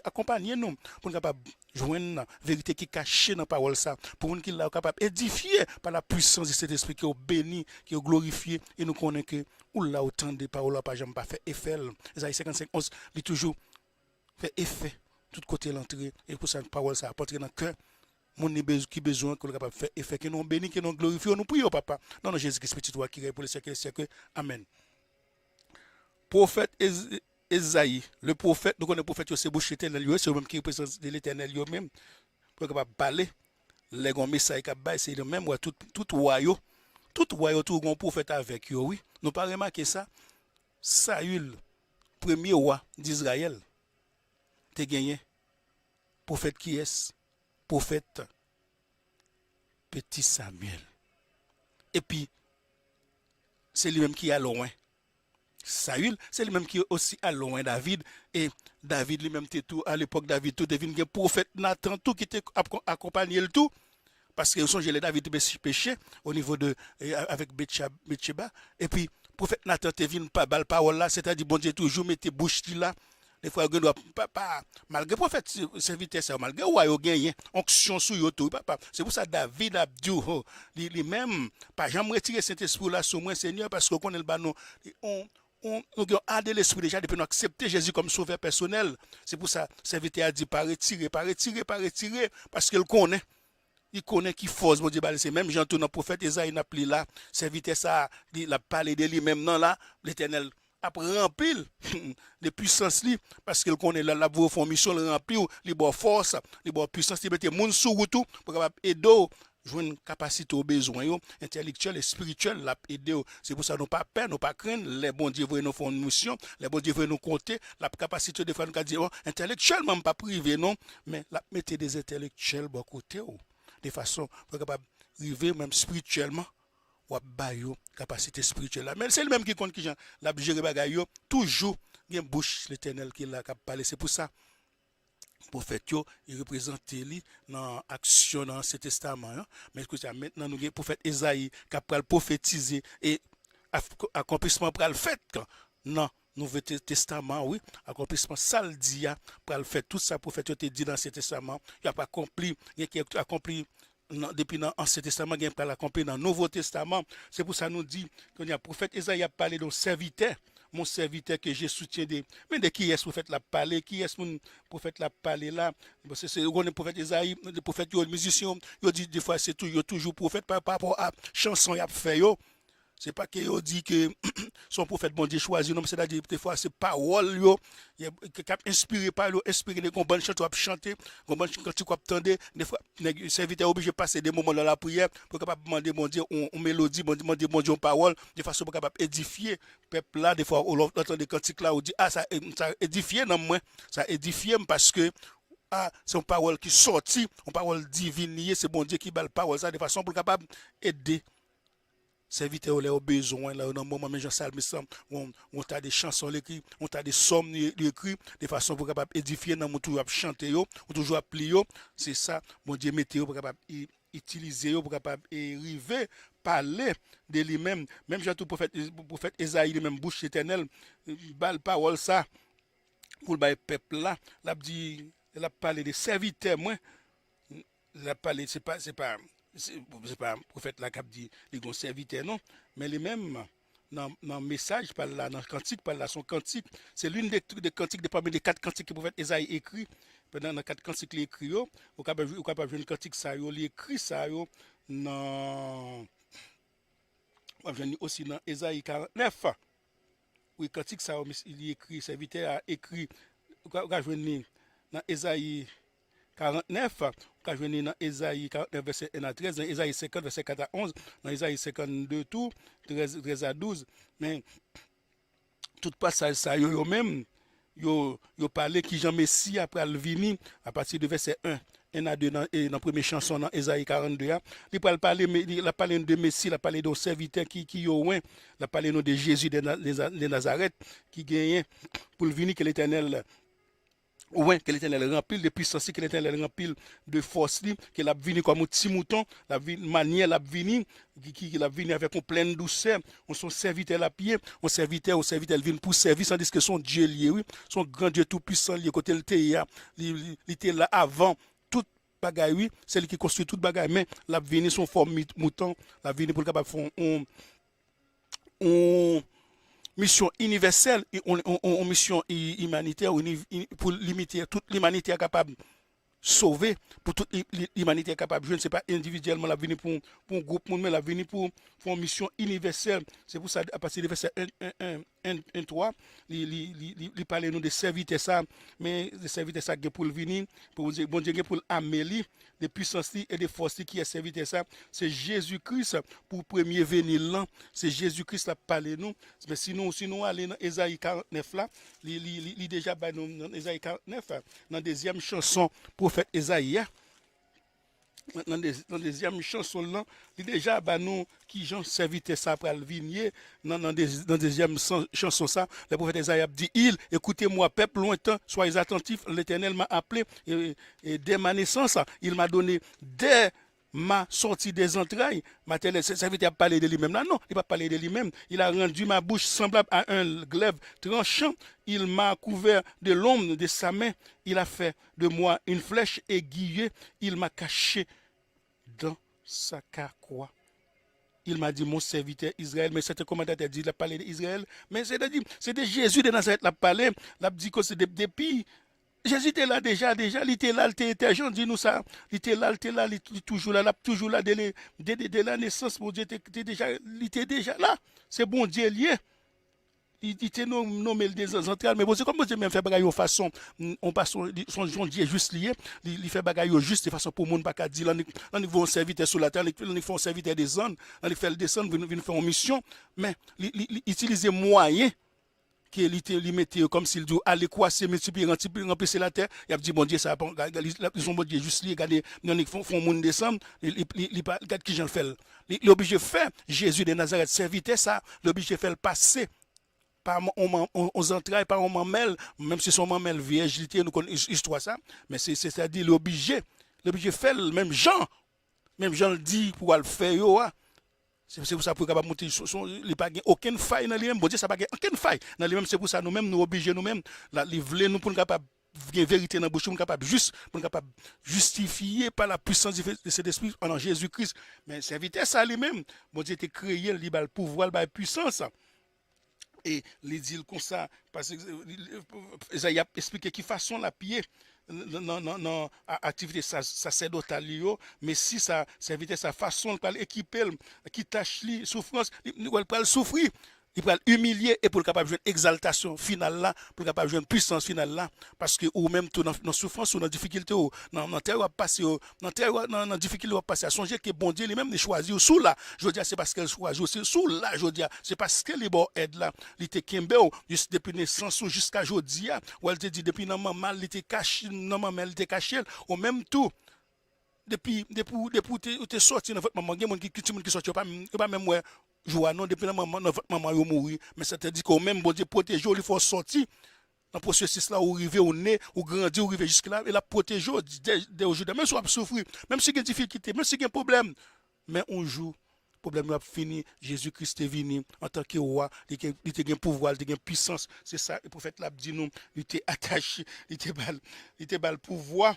[SPEAKER 3] accompagner nous pour nous capable joindre la vérité qui cachée dans parole ça pour nous qui là capable édifier par la puissance de cet esprit qui est béni qui est glorifié et nous connaissons que ou là autant de paroles pas jamais pas fait effet. Isaïe 55:11 il toujours fait effet tout côté l'entrée et pour ça parole ça apporter dans cœur mon qui besoin que capable faire effet que nous béni que nous glorifions nous prions papa non Jésus-Christ petit toi qui règne pour les siècles des siècles amen. Prophète Esaïe, le prophète, nous connaissons le prophète, c'est bouche éternel, c'est le même qui représente l'éternel lui-même, pour capable parler, les grands messages qui c'est le même, tout royaume, tout grand prophète avec eux, oui. Nous pas remarqué ça. Saül, premier roi d'Israël, te gagné prophète qui est prophète petit Samuel. Et puis c'est lui-même qui est loin. Saül, c'est lui-même qui est aussi à loin David. Et David lui-même était tout, à l'époque David tout devine que prophète Nathan tout qui était accompagné le tout. Parce que son les David péché au niveau de avec Betcheba. Et puis prophète Nathan te vient pas bal parole là, c'est-à-dire bon Dieu toujours mettez bouche là. Des fois on doit pas malgré prophète serviteur ça malgré ou yo gagné onction sur yo tout papa. C'est pour ça David a dit lui même pas jamais retirer Saint-Esprit là sur moi Seigneur parce qu'on connaît le banon nous avons adhéré l'esprit déjà depuis nous accepter Jésus comme sauveur personnel. C'est pour ça serviteur a dit pas retirer parce qu'il connaît. Il connaît qui force bon Dieu c'est même Jean tout dans prophète Isaïe n'a pris là serviteur ça il a parlé de lui-même non là l'Éternel a rempli de puissance li parce qu'il connaît la font mission le remplir li bon force li bon puissance li mettre monde sous tout pour capable aider jouer une capacité au besoin intellectuel et spirituel l'a aider c'est pour ça nous pas peur nous pas craindre les bons Dieu veulent nous font une mission les bons Dieu veulent nous compter la capacité de faire nous dire intellectuellement pas privé non mais la mettre des intellectuels bon côté de façon pour capable arriver même spirituellement ou bayo capacité spirituelle là mais c'est le même qui compte qui Jean la gérer bagay yo toujours une bouche l'Éternel qui l'a cap parler c'est pour ça prophète yo il représente lui dans action dans ce testament mais que ça maintenant nous prophète Isaïe qui va prophétiser et accomplissement pour le fait non Nouveau Testament, oui, accomplissement ça le dit, pour le faire tout ça, prophète te dit dans ce testament, il a pas accompli, il a accompli depuis l'Ancien Testament, il a accompli dans le Nouveau Testament. C'est pour ça nous dit que le prophète Isaïe a parlé de serviteur, mon serviteur que je soutiens de. Mais de qui est ce prophète l'a parlé, qui est ce prophète l'a parlé là? C'est le prophète Isaïe, le prophète, le musicien, il dit des fois c'est toujours prophète par rapport à chanson qu'il a fait. C'est pas que dit que son prophète bon Dieu choisi non c'est-à-dire des fois c'est parole yo qui inspiré par lui inspiré les bonnes chanter chanter bonnes cantique attendre des fois serviteur obligé passer des moments dans la prière pour capable demander bon Dieu on mélodie demander bon Dieu parole de façon pour capable édifier peuple là des fois on entend des cantiques là on dit ça édifier dans moi ça édifier parce que c'est une parole qui sorti une parole divine c'est bon Dieu qui bat la parole ça de façon pour capable aider serviteur les besoin là dans moment mais Jean Salmiste on t'a des chansons écrites on t'a des psaumes écrits de façon pour capable édifier dans mon toujours chanter yo on toujours appeler yo c'est ça mon Dieu mettez pour capable utiliser pour capable arriver parler de lui-même Jean tout prophète Isaïe lui-même bouche éternelle bal parole ça pour le peuple là l'a dit elle a parlé de serviteur moi l'a parlé c'est pas un prophète là qui dit les grands serviteurs non mais les mêmes dans message par là dans cantique par là son cantique c'est l'une des cantiques de parmi les 4 cantiques que le prophète Isaïe écrit pendant dans 4 cantiques il écrit yo au capable jouer une cantique ça yo il écrit ça yo dans on vient aussi dans Isaïe 49 oui cantique ça il écrit serviteur a écrit on va jouer dans Isaïe 49, quand je viens dans Isaïe 49, verset 1 à 13, dans Isaïe 50, verset 4 à 11, dans Isaïe 52, tout, 13 à 12, mais tout passage, ça, yo même, yo parlé qui Jean Messie après le vini, à partir de verset 1 à 2, dans la première chanson, dans Isaïe 42, il a parlé de Messie, il a parlé de serviteur qui yo ouin, il a parlé de Jésus de Nazareth, qui gagne pour le vini que l'Éternel. Ouais, que l'Éternel remplit de puissance, que l'Éternel remplit de force, qu'il a venu comme un petit mouton, la manière l'a venu, qu'il a venu avec une pleine douceur, on son serviteur la pied, on serviteur vient pour servir, tandis que son Dieu lié, oui, son grand Dieu tout puissant lié, côté il était là avant, tout bagaille, oui, c'est lui qui construit tout bagaille, mais l'a venu son forme mouton, l'a venu pour le capable faire mission universelle et on mission humanitaire pour limiter toute l'humanité capable de sauver pour toute l'humanité capable je ne sais pas individuellement la venir pour un groupe mais la venir pour une mission universelle c'est pour ça à partir de verset 1 1:3, il parle nous de serviteur ça, mais de serviteur ça qui pour venir, pour bon Dieu pour amélier de puissance et de force qui est serviteur ça, c'est Jésus-Christ pour premier venir là, c'est Jésus-Christ qui parle nous. Mais sinon aller dans Ésaïe 49 là, il déjà dans Ésaïe 49 dans deuxième chanson prophète Ésaïe dans deuxième chanson là, il déjà nous qui Jean serviteur ça pour le vignier dans deuxième chanson ça, le prophète Ésaïe dit écoutez-moi peuple lointain, soyez attentifs, l'Éternel m'a appelé et dès ma naissance, il m'a donné dès ma sortie des entrailles, ma telle serviteur a parlé de lui-même. Là, non, il n'a pas parlé de lui-même. Il a rendu ma bouche semblable à un glaive tranchant. Il m'a couvert de l'ombre de sa main. Il a fait de moi une flèche aiguillée. Il m'a caché dans sa carquois. Il m'a dit, mon serviteur Israël, mais certains commentateurs disent, il a parlé d'Israël, mais c'est de Jésus de Nazareth, il a parlé, il a dit que c'est depuis. Jésus était là déjà, il était là, il était Jean dit nous ça, il était là, il est toujours là, dès la naissance, mon Dieu, il était déjà là, c'est bon Dieu lié. Il était nommé des entrailles, mais bon, c'est comme Dieu même fait bagaille de façon, on passe son Dieu juste lié, il fait bagaille juste de façon pour le monde pas dire, là, nous voulons serviteur sur la terre, nous faisons serviteur des zones, nous faisons descendre, nous faisons une mission, mais il utilise moyens qu'il mettait comme s'il dit allez croiser multiplier remplacer la terre il a dit bon Dieu ça ils sont bon Dieu juste regarder ils font monde descendre il regarde qui j'en fait il obligé faire Jésus de Nazareth serviteur ça l'obligé faire passer par on entrailles par on mamelle même si son mamelle vierge nous connaissons histoire ça mais c'est-à-dire l'obligé faire même Jean le dit pour le faire c'est pour ça pour capable monter il n'y a pas aucune faille dans lui-même bon Dieu ça pas aucune faille dans lui-même c'est pour ça nous-mêmes nous obligés nous-mêmes la livrer nous pour capable vérité dans bouche pour capable justifier par la puissance de cet esprit en Jésus-Christ mais serviteur ça lui-même bon Dieu était créé il a le pouvoir il a la puissance et il dit comme ça parce que Isaïe a expliqué qui façon la pied non activité sacerdotale mais si ça serviteur sa façon de équiper qui tâche li souffrance il va souffrir il va humilier et pour le capable de jouer exaltation finale là pour le capable de jouer puissance finale là parce que ou même tout dans souffrance ou dans difficulté ou dans terre va passer dans difficulté va passer à songer que bon Dieu lui-même les choisir sous là je veux dire c'est parce qu'elle choisit c'est sous là je veux dire c'est parce que les bon aide là il était kembe juste depuis naissance jusqu'à aujourd'hui ou elle te dit depuis non maman il était caché non maman il était caché ou même tout depuis t'es sorti dans votre maman il y a qui sorti pas même ouais joie non depuis maman votre maman yo mourir mais ça te dit que même bon Dieu protéger il faut sortir dans processus là où arriver au nez ou grandir ou arriver jusque là et la protéger dès aujourd'hui même si on souffrir même si il y a difficulté même si il y a problème mais un jour problème va fini Jésus-Christ est venu en tant que roi il était un pouvoir il était une puissance c'est ça le prophète l'a dit nous il était attaché il était bal pouvoir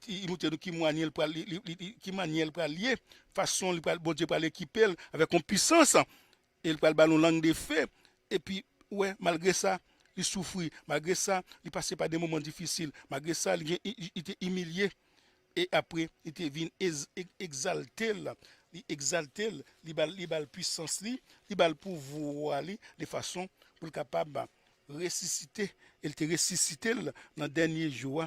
[SPEAKER 3] il nous qui manière pour lier façon bon Dieu pour l'équiper avec une puissance et il parle ballon langue de feu et puis ouais malgré ça il souffrit malgré ça il passait par des moments difficiles malgré ça il était humilié et après il était venu exalter il bal puissance il bal pouvoir de façon pour capable ressuscité il était ressuscité dans le dernier jour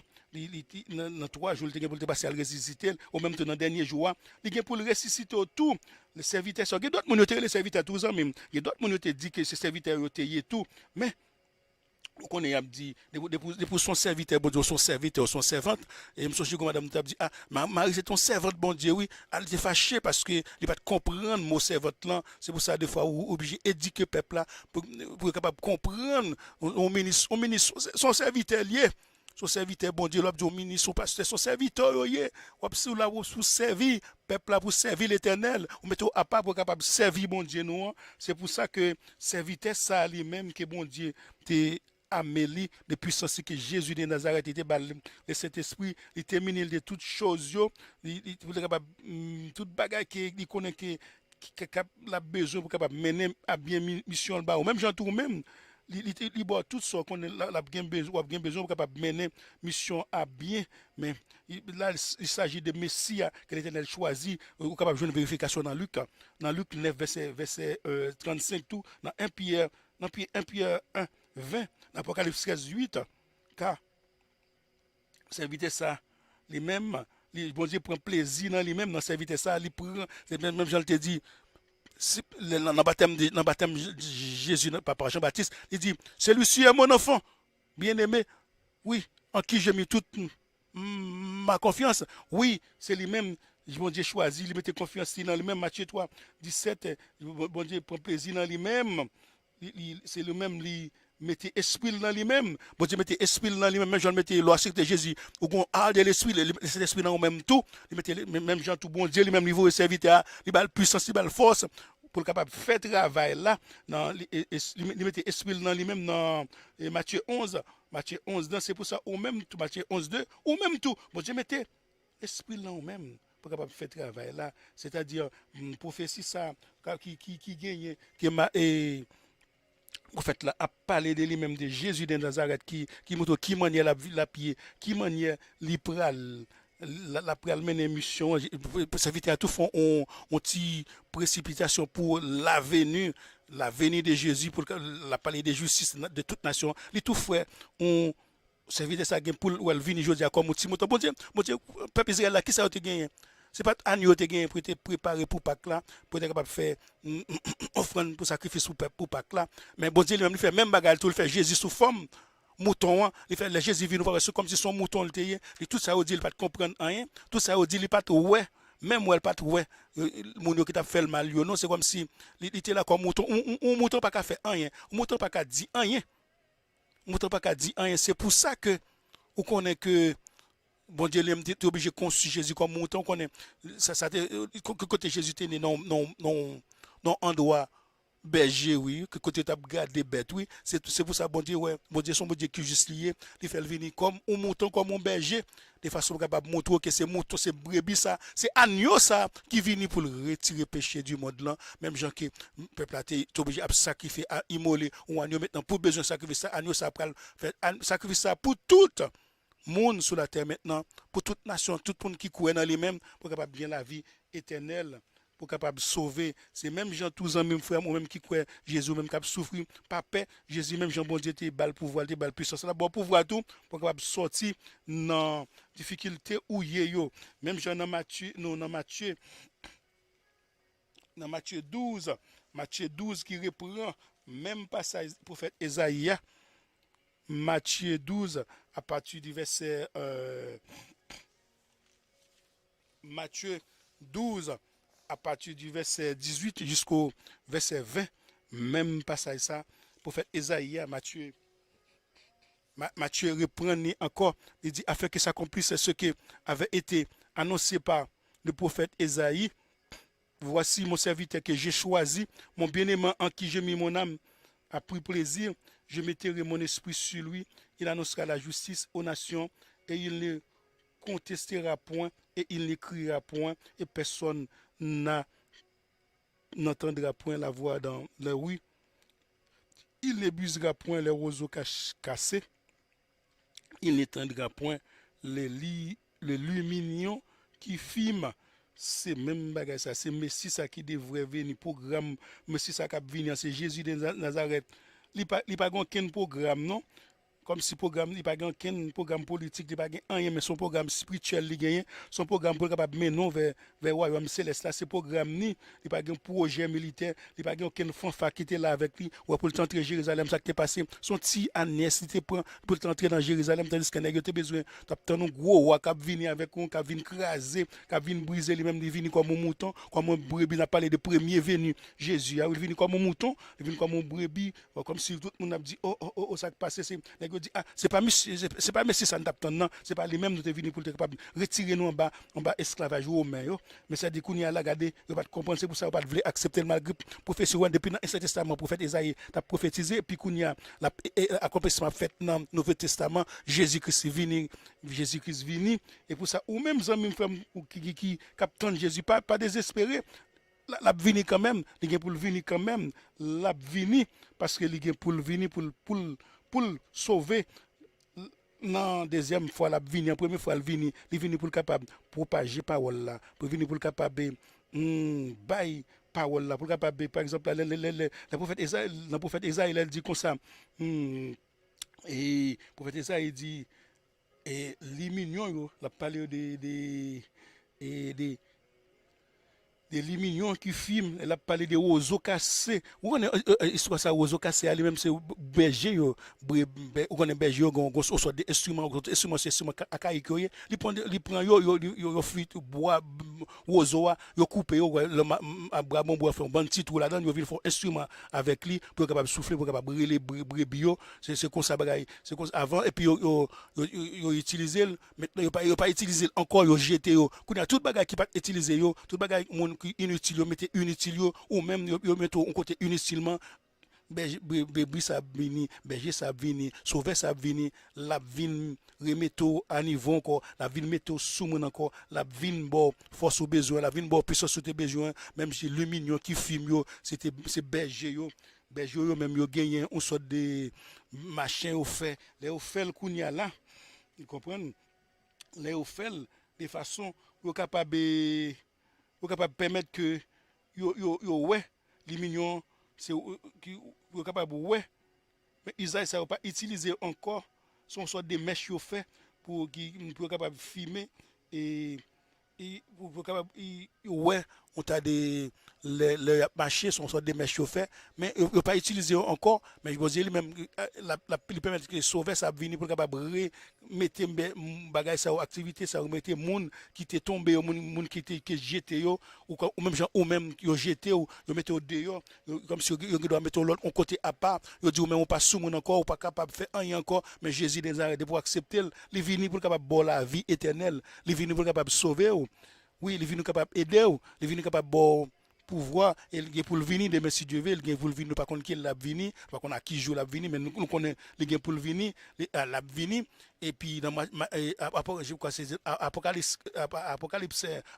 [SPEAKER 3] dans 3 jours il était pour passer à ressusciter au même temps dans le dernier jour il est pour le ressusciter autour le serviteur ça il y a d'autres monde les serviteurs tous ans même il y a d'autres monde qui dit que ce serviteur était tout mais on a dit pour son serviteur bon Dieu son serviteur son servante et me soucie comme madame t'a dit ah Marie c'est ton servante bon Dieu oui elle était fâchée parce que il pas comprendre mot servante là c'est pour ça des fois obligé éduquer peuple là pour capable comprendre on ministre son serviteur lié son serviteur bon Dieu l'a dit au ministre son pasteur son serviteur lié ou là pour servir peuple là pour servir l'Éternel on met à part pour capable servir bon Dieu nous c'est pour ça que serviteur ça lui-même que bon Dieu t'es amélie de puissance que Jésus de Nazareth était le Saint-Esprit il termine de toutes choses il capable toute bagaille qu'il connaît que la besoin pour capable mener à bien mission là ou même Jean tout même il boit tout ça qu'on a bien besoin pour capable mener mission à bien mais là il s'agit de Messie que l'Éternel choisit ou capable jouer une vérification dans Luc 9 verset 35 tout dans 1 Pierre dans 1 Pierre 1, 20, dans Apocalypse 13, 8, car serviteur ça, lui-même, bon Dieu prend plaisir dans lui-même, dans serviteur ça, il prend, c'est même Jean te dit, dans le baptême de Jésus, papa Jean-Baptiste, il dit, celui-ci est mon enfant, bien-aimé, oui, en qui j'ai mis toute ma confiance. Oui, c'est lui-même, bon Dieu choisi, il mettait confiance dans lui-même. Matthieu 3, 17, bon Dieu prend plaisir dans lui-même. C'est lui-même, il mettait esprit dans lui-même. Bon Dieu mettait esprit dans lui-même, même Jean mettait l'oisique de Jésus. Ou qu'on a de l'esprit, cet esprit dans lui-même tout. Il mettait même Jean tout bon Dieu, lui-même niveau serviteur, il a la puissance, il a la force pour le capable de faire travail là. Il mettait esprit dans lui-même dans Matthieu 11. Matthieu 11, c'est pour ça, ou même tout, Matthieu 11, 2, ou même tout. Bon Dieu mettez esprit là ou même pour capable faire travail là. C'est-à-dire, prophétie ça, qui gagne, qui m'a en fait là, à parler de lui-même de Jésus de Nazareth, qui montre qui manière la pied, qui manière l'ipral. La pral mener mission, serviteur à tout fond on petite précipitation pour la venue de Jésus, pour la parler de justice de toute nation. Les tout frère on serviteur ça pour ou elle venir aujourd'hui comme petit mouton. Bon Dieu, peuple Israël là qui ça te gagné? C'est pas agneau te gagné pour te préparer pour Pâques là, pour être capable de faire offrande pour sacrifice pour Pâques là. Mais bon Dieu lui-même fait même bagarre tout, il fait Jésus sous forme mouton, il fait le Jésus vient nous voir comme si son mouton le était, et tout ça il dit il pas comprendre rien, tout ça il dit il pas ouais, même elle pas ouais, mon qui t'a fait le mal non, c'est comme si il était là comme mouton, un mouton pas qu'à faire rien, un mouton pas qu'à dire rien. Mouton pas qu'à dire rien, c'est pour ça que on connaît que bon Dieu l'aime t'es obligé de conçu Jésus comme mouton, connaît ça côté Jésus t'es né non endroit berger, oui, que côté tu as gardé bête, oui, c'est pour ça, bon Dieu, ouais, bon Dieu, son bon Dieu qui est juste lié, il fait venir comme un mouton, comme un berger, de façon capable de montrer que c'est mouton, c'est brebis, ça, c'est agneau, ça, qui vient pour retirer le péché du monde là, même gens qui, peuple, tu obligé à sacrifier, à immoler, ou agneau maintenant, pour besoin de sacrifier ça, agneau, ça, sacrifier ça pour tout monde sur la terre maintenant, pour toute nation, tout le monde qui croit dans lui-même, pour capable bien la vie éternelle. Pour capable sauver, c'est même Jean tous même frère moi même qui croit Jésus même capable souffrir pas paix Jésus même Jean bon Dieu te bal pouvoir te bal puissance là bon pouvoir tout pour capable sortir dans difficulté ou yo même Jean dans Matthieu dans Matthieu 12 qui reprend même passage prophète Ésaïe Matthieu 12 à partir du verset Matthieu 12 à partir du verset 18 jusqu'au verset 20, même passage ça, prophète Ésaïe, Matthieu reprend encore, il dit, afin que s'accomplisse ce qui avait été annoncé par le prophète Ésaïe, voici mon serviteur que j'ai choisi, mon bien-aimé en qui j'ai mis mon âme, a pris plaisir, je mettrai mon esprit sur lui, il annoncera la justice aux nations, et il ne contestera point, et il n'écrira point, et personne n'entendra point la voix dans les rues. Il n'ébusera point les roseaux cassés. Il n'étendra point les luminions qui filment. C'est même bagage ça. C'est Messie ça qui devrait venir. Programme Messie ça qui venir. C'est Jésus de Nazareth. Il n'y a pas aucun programme, non? Comme si programme, il n'y a pas aucun programme politique, il n'y a pas rien, mais son programme spirituel, il gagne, son programme pour capable mener vers le royaume céleste. Là, ce programme, il n'y a pas un projet militaire, il n'y a pas aucun fanfare qui était là avec lui, ou pour entrer à Jérusalem, ça qui est passé. Son petit Agnès, il était pour entrer dans Jérusalem, tandis qu'il a besoin d'un gros roi qui vient avec lui, qui vient craser, qui vient briser lui-même, il vient comme un mouton, comme un brebis, il a parlé de premier venu. Jésus, il vient comme un mouton, il vient comme un brebis, comme si tout le monde a dit, oh, ça qui passe, c'est. Dit, c'est pas Messie ça n'attend non, c'est pas les mêmes nous te venir pour te capable retirer nous en bas esclavage romain yo, mais ça dit qu'on y a la garder, on pas comprendre, c'est pour ça on pas veut accepter le malgré prophétie depuis dans l'Ancien Testament prophète Ésaïe t'a prophétisé puis qu'on y a l'accomplissement fait dans le Nouveau Testament Jésus-Christ vini et pour ça ou même amis frère qui captant Jésus pas désespéré la vini quand même, il vient pour le venir quand même, la vini parce que il vient pour le venir pour sauver. Non, deuxième fois la vini, la première fois il vini pour le capable propager parole là, pour venir pour le capable bail parole là pour capable par exemple le prophète Isaïe il dit comme ça et le prophète Isaïe il dit et les mignons yo la parler des limignons qui filment, elle a parlé de oiseaux cassés. Vous connaissez histoire ça oiseaux cassés, lui-même c'est berger yo, vous connaissez berger yo gon soit des instruments c'est instrument archaïque yo, il prend yo flûte bois oiseau yo couper yo le bras bois fait un bon petit trou là-dedans, yo vinn font instrument avec lui pour capable souffler pour capable brûler brebis yo, c'est comme ça bagaille, c'est comme avant et puis yo utiliser maintenant yo pas utiliser encore yo jeter yo. Qu'on a tout bagaille qui pas utiliser yo, tout bagaille qui inutile, yo mettez inutile ou même yo mettez un côté inutilement berger ça vini berger ça vini sauver ça vini la vin remetto à niveau encore la vin metto sous mon encore la vin bon force au besoin la vin bon puissance sous tes besoins même si le mignon qui filme yo c'est berger yo même yo gagné on sort de machin au fait les au fait kounya là vous comprenez les au fait de façon yo capable permettre que yo ouais les mignons c'est qui capable ouais mais Isaïe ça va pas utiliser encore son sorte de mèche yo fait pour capable filmer et pour capable ouais on t'a des les marché son sorte de mèche yo fait mais il pas utiliser encore mais je veux dire même la permettre que sauver ça venir pour capable mettre bagage ça activité ça mettre monde qui était tombé monde qui était jeté yo ou même gens ou même yo jeté ou yo mettre au dehors comme si yo doit mettre l'autre on côté à part yo dit ou même on pas sous monde encore ou pas capable faire rien encore mais Jésus des arrêté pour accepter il venir pour capable bon la vie éternelle il venir pour capable sauver oui il venir capable aider il venir capable bon pouvoir il pour venir demain si Dieu veut il pour venir pas connait qui l'a venir pas qu'on a qui joue l'a venir mais nous connaît il pour venir l'a venir et puis dans Apocalypse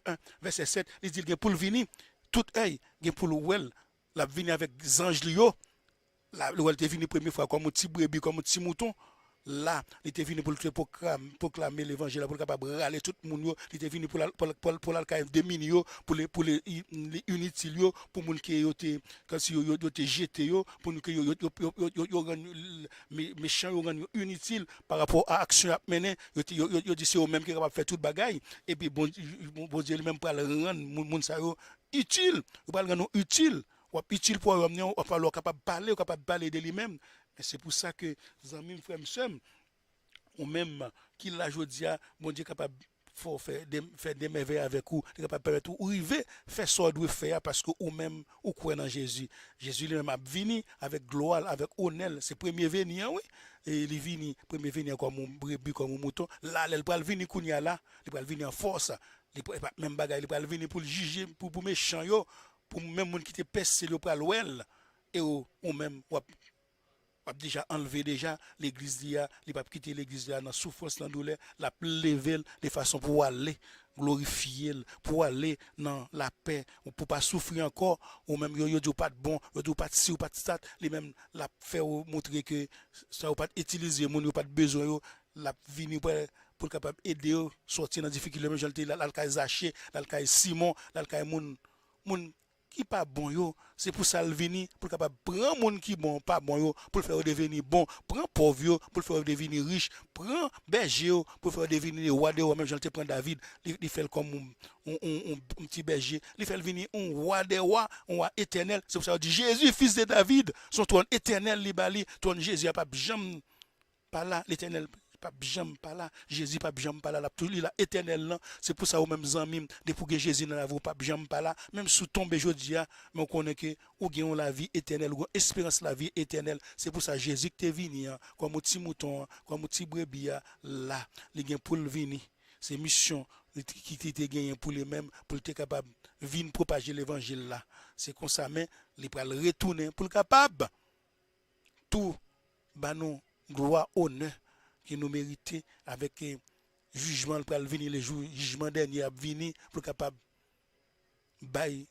[SPEAKER 3] 1 verset 7 il dit il pour venir tout œil il pour well l'a venir avec anges lio la il était venu première fois comme un petit brebis comme un petit mouton là il était venu pour proclamer l'évangile pour capable râler tout le monde il était venu pour la dominer pour les inutiles pour monde qui était quand si yo te jeté yo pour nous que yo méchant yo rendre inutile par rapport à action à mener yo dit c'est eux même qui capable faire toute bagaille et puis bon Dieu lui-même pour le rendre monde ça yo utile pour le rendre utile ou utile pour amener ou pas capable parler de lui-même. Et c'est pour ça que amis frères sœurs ou même qui la jodia mon Dieu capable faut faire des merveilles avec vous capable permettre ou arriver faire ça doit faire parce que ou même ou croit dans Jésus lui-même a venu avec gloire avec honneur c'est premier venir oui et il vini premier venir comme un brebis comme un mouton là il va venir kounya là il va venir en force même bagaille il va venir pour juger pour méchant yo pour même monde qui te percé le pour l'ouel et ou même a déjà enlevé déjà l'église dia il pas quitter l'église là dans souffrance dans douleur la lever de façon pour aller glorifier pour aller dans la paix pour pas souffrir encore ou même yo dit pas de bon yo dit pas de ci ou pas de ça les même la faire montrer que ça ou pas utiliser mon yo pas de besoin yo la venir pour capable aider sortir dans difficulté même j'étais là le Zaché là le Simon là le moun qui pas bon yo c'est pour ça le venir pour capable prendre monde qui bon pas bon yo pour faire devenir bon prend pauvre yo pour faire devenir riche prend berger yo pour faire devenir roi de roi même j'en te prend David il fait comme un petit berger il fait venir un roi des rois un roi éternel c'est pour ça on dit Jésus fils de David son trône éternel li bali trône Jésus a pas jamais pas là l'éternel pas jamais pas là Jésus pas jamais pas là la tout là éternel là c'est pour ça ou même amis de pour que Jésus dans la vous pas jamais pas là même sous tomber jodi mais on connaît que ou gagne la vie éternelle ou espérance la vie éternelle c'est pour ça Jésus qui est venu comme un petit mouton comme un petit brebis là il gagne pour le venir c'est mission qui était gagné pour les mêmes pour être capable venir propager l'évangile là c'est comme ça mais il va retourner pour capable tout bah non gloire honneur qui nous mériter avec jugement pour venir le jour jugement dernier à venir pour capable bail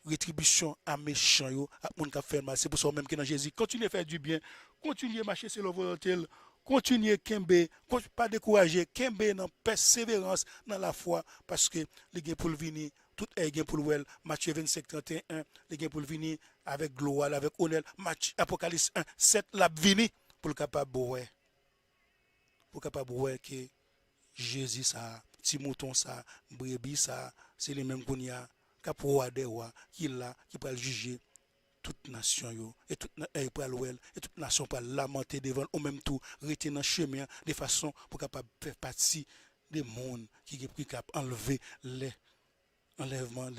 [SPEAKER 3] rétribution à méchant yo à monde qui fait mal c'est pour ça même que dans Jésus continuez à faire du bien continuez à marcher selon volonté continuez kembe pas décourager kembe dans persévérance dans la foi parce que les gain pour venir tout est gain pour le Matthieu 25 31 les gain pour venir avec gloire avec honneur Apocalypse 1 7 la venir pour capable ouais que Jésus ça petit mouton ça brebis ça c'est les mêmes qu'on y a cap roi des rois qui là qui peut juger toute nation yo et toute et toute nation pour lamenter devant au même tout rester dans chemin de façon pour capable faire partie des monde qui cap enlever les enlèvement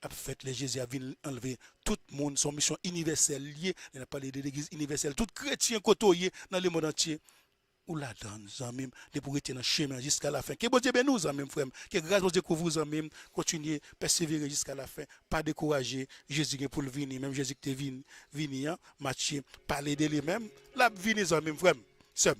[SPEAKER 3] a fait les Jésus a venu enlever tout le monde son mission universelle liée on a parlé de l'église universelle tout chrétien côtoyé dans le monde entier ou la donne zamim de pour rester dans chemin jusqu'à la fin que bon Dieu ben nous zamim frère que grâce bon Dieu que vous zamim continuer persévérer jusqu'à la fin pas décourager Jésus pour le venir même Jésus qui est venu Matthieu parler de lui-même la venir zamim frère c'est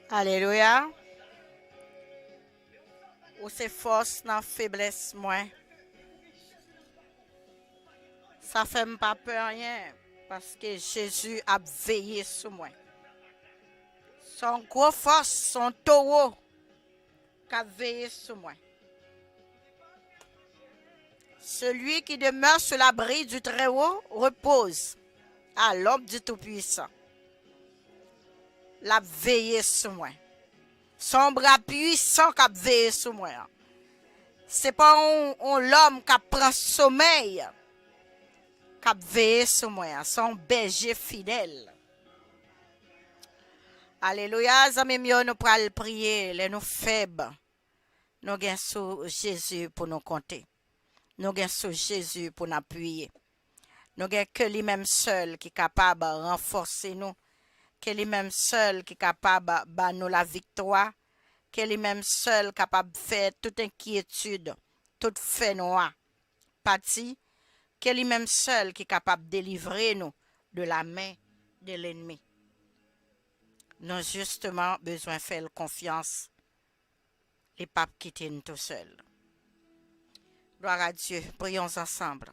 [SPEAKER 4] Alléluia. Ou c'est force dans faiblesse moi. Ça fait pas peur rien parce que Jésus a veillé sur moi. Son gros force, son taureau qui a veillé sur moi. Celui qui demeure sur l'abri du Très-Haut repose à l'ombre du Tout-Puissant. L'a veillé sur moi. Son bras puissant qui a veillé sur moi. C'est pas l'homme qui prend sommeil qui a veillé sur moi. Son berger fidèle. Alléluia, amis mieux nous pral prier, les nous faibles. Nous avons sur Jésus pour nous compter. Nous avons sur Jésus pour nous appuyer. Nous avons que lui-même seul qui est capable de renforcer nous. Que lui-même seul qui est capable de nous la victoire. Que lui-même seul capable de faire toute inquiétude, toute fait noir. Parti. Que lui-même seul qui est capable de délivrer nous de la main de l'ennemi. Nous avons justement besoin de faire confiance. Les papes quitter nous tout seuls. Gloire à Dieu. Prions ensemble.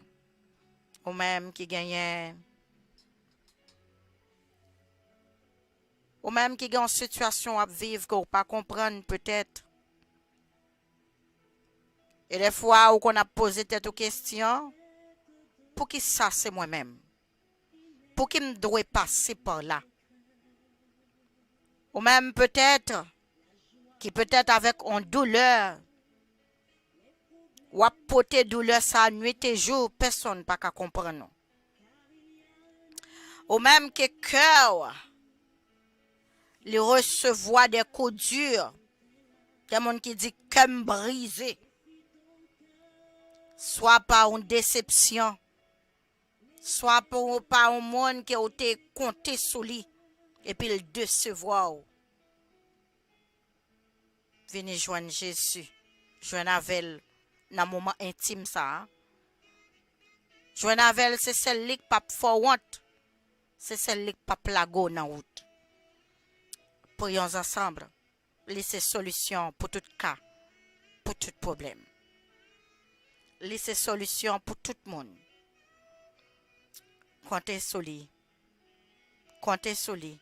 [SPEAKER 4] Ou même qui gagne. Ou même qui gagne une situation à vivre qu'on ne pas comprendre peut-être. Et des fois où on a posé tête aux questions. Pour qui ça c'est moi-même? Pour qui me doit passer par là? Ou même peut-être, qui peut-être avec une douleur, ou à porter douleur ça nuit et jour, personne n'a pas qu'à comprendre. Ou même que cœur, les recevoir des coups durs, des gens qui dit comme brisé, soit par une déception, soit par un monde qui a été compté sur lui. Et puis le décevoir. Venez joindre Jésus. Joindre avec dans le moment intime ça. Joindre avec c'est celle qui pas fort honte. C'est celle qui pas plago dans route. Prions ensemble. Laissez solution pour tout cas, pour tout problème. Laissez solution pour tout le monde. Comptez sur lui. Comptez sur lui.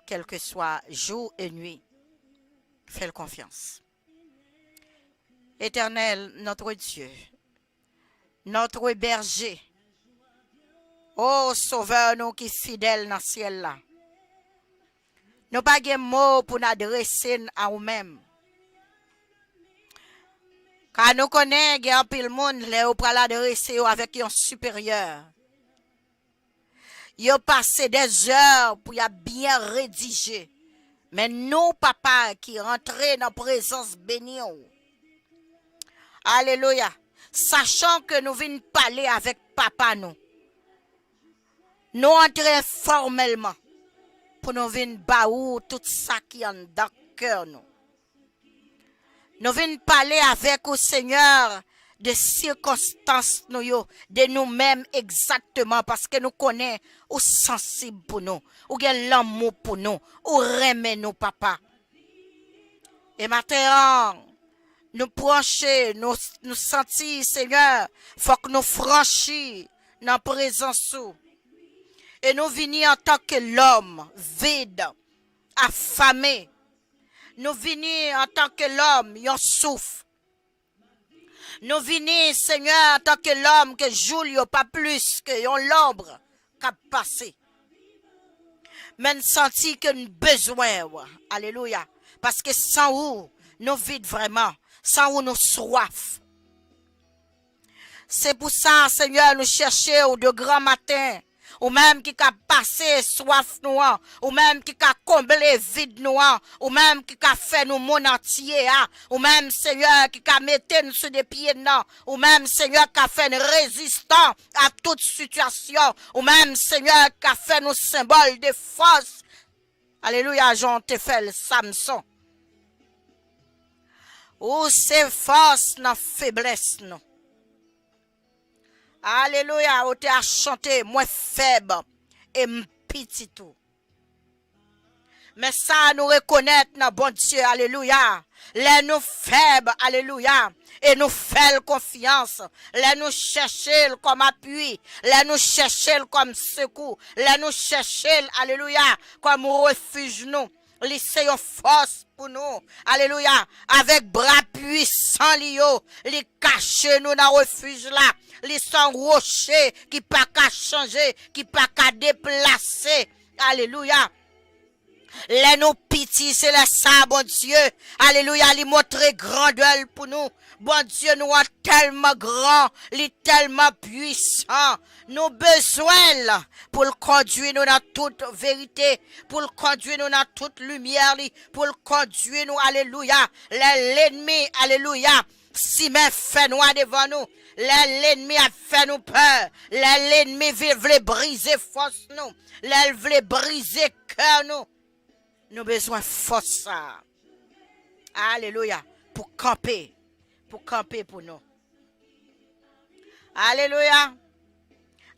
[SPEAKER 4] Quel que soit jour et nuit. Faites confiance. Éternel, notre Dieu, notre berger, ô sauveur, nous qui fidèle dans le ciel là. Nous pas de mots pour nous adresser à nous-mêmes. Car nous connaissons qu'il y a un pile monde là pour l'adresser avec un supérieur. Il a passé des heures pour y bien rédiger. Mais nous, papa, qui rentrons dans la présence bénie. Alléluia. Sachant que nous venons parler avec papa nous. Nous entrons formellement. Pour nous venir baou tout ça qui est dans le cœur nous. Nous venons parler avec le Seigneur de circonstances nous de nous-mêmes exactement parce que nous connaissons ou sensible pour nous, ou gen l'amour pour nous, ou remet nous papa. Et maintenant, nous procher, nous sentir Seigneur, faut que nous franchir dans la présence. Et nous venons en tant que l'homme vide, affamé. Nous venons en tant que l'homme, yon souffre. Nous venons, Seigneur, en tant que l'homme, que joue yon pas plus que yon l'ombre qu'a passé. Mais nous sentons que nous besoin, alléluia. Parce que sans vous, nous vide vraiment. Sans vous, nous soif. C'est pour ça, Seigneur, nous cherchons de grand matin. Ou même qui a passé soif noir, ou même qui a comblé vide noir, ou même qui a fait nous monde entier, ou même Seigneur qui a mis nous sur des pieds non, ou même Seigneur qui a fait nous résistant à toute situation, ou même Seigneur qui a fait nous symbole de force. Alléluia, Jean Tefel, Samson. Ou c'est force dans faiblesse non. Alléluia, ou te a chanté, moi faible et petit tout. Mais ça nous reconnaître, dans bon Dieu, alléluia. Les nous faibles, alléluia. Et nous faisons confiance. Les nous chercher comme appui. Les nous chercher comme secours. Les nous chercher, alléluia, comme refuge nous. Laissez une force pour nous. Alléluia. Avec bras puissants, les cacher nous dans le refuge là. Les sans rocher qui pas qu'à changer, qui pas qu'à déplacer. Alléluia. Les nous pitié, c'est le ça, bon Dieu. Alléluia, lui montrer grandeur pour nous. Bon Dieu, nous sommes tellement grands, lui tellement puissant. Nous besoin pour le conduire nous dans toute vérité, pour le conduire nous dans toute lumière, pour le conduire nous, alléluia. L'ennemi, alléluia, si mais fait noir devant nous. L'ennemi a fait nous peur. L'ennemi veut briser force nous. L'ennemi veut briser cœur nous. Nous avons besoin de force. Alléluia. Pour camper pour nous. Alléluia.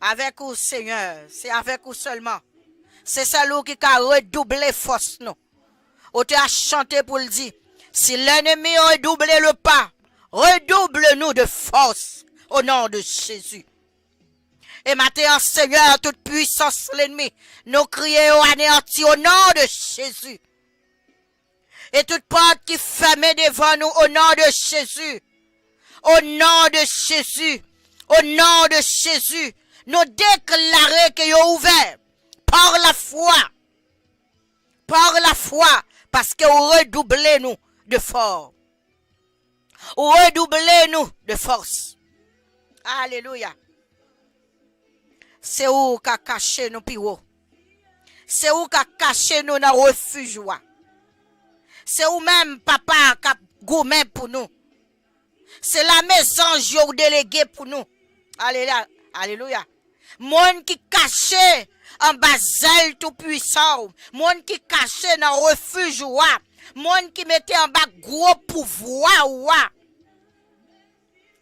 [SPEAKER 4] Avec vous, Seigneur. C'est avec vous seulement. C'est celui qui a redoublé force nous. On te a chanté pour le dire. Si l'ennemi a redoublé le pas, redouble-nous de force au nom de Jésus. Et maintenant, Seigneur, toute puissance l'ennemi, nous crions anéanti au nom de Jésus. Et toute porte qui fermée devant nous au nom de Jésus. Au nom de Jésus. Au nom de Jésus. Nous déclarons qu'il est ouvert par la foi. Par la foi. Parce que vous redoublez nous de fort. Vous redoublez nous de force. Alléluia. C'est où qu'a caché nous piro. C'est où qu'a caché nous dans le refuge. C'est où même papa qu'a gourmet pour nous. C'est la maison j'ai délégué pour nous. Alléluia. Alléluia. Monde qui caché en bas tout puissant. Monde qui caché dans le refuge. Monde qui mettait en bas gros pouvoir.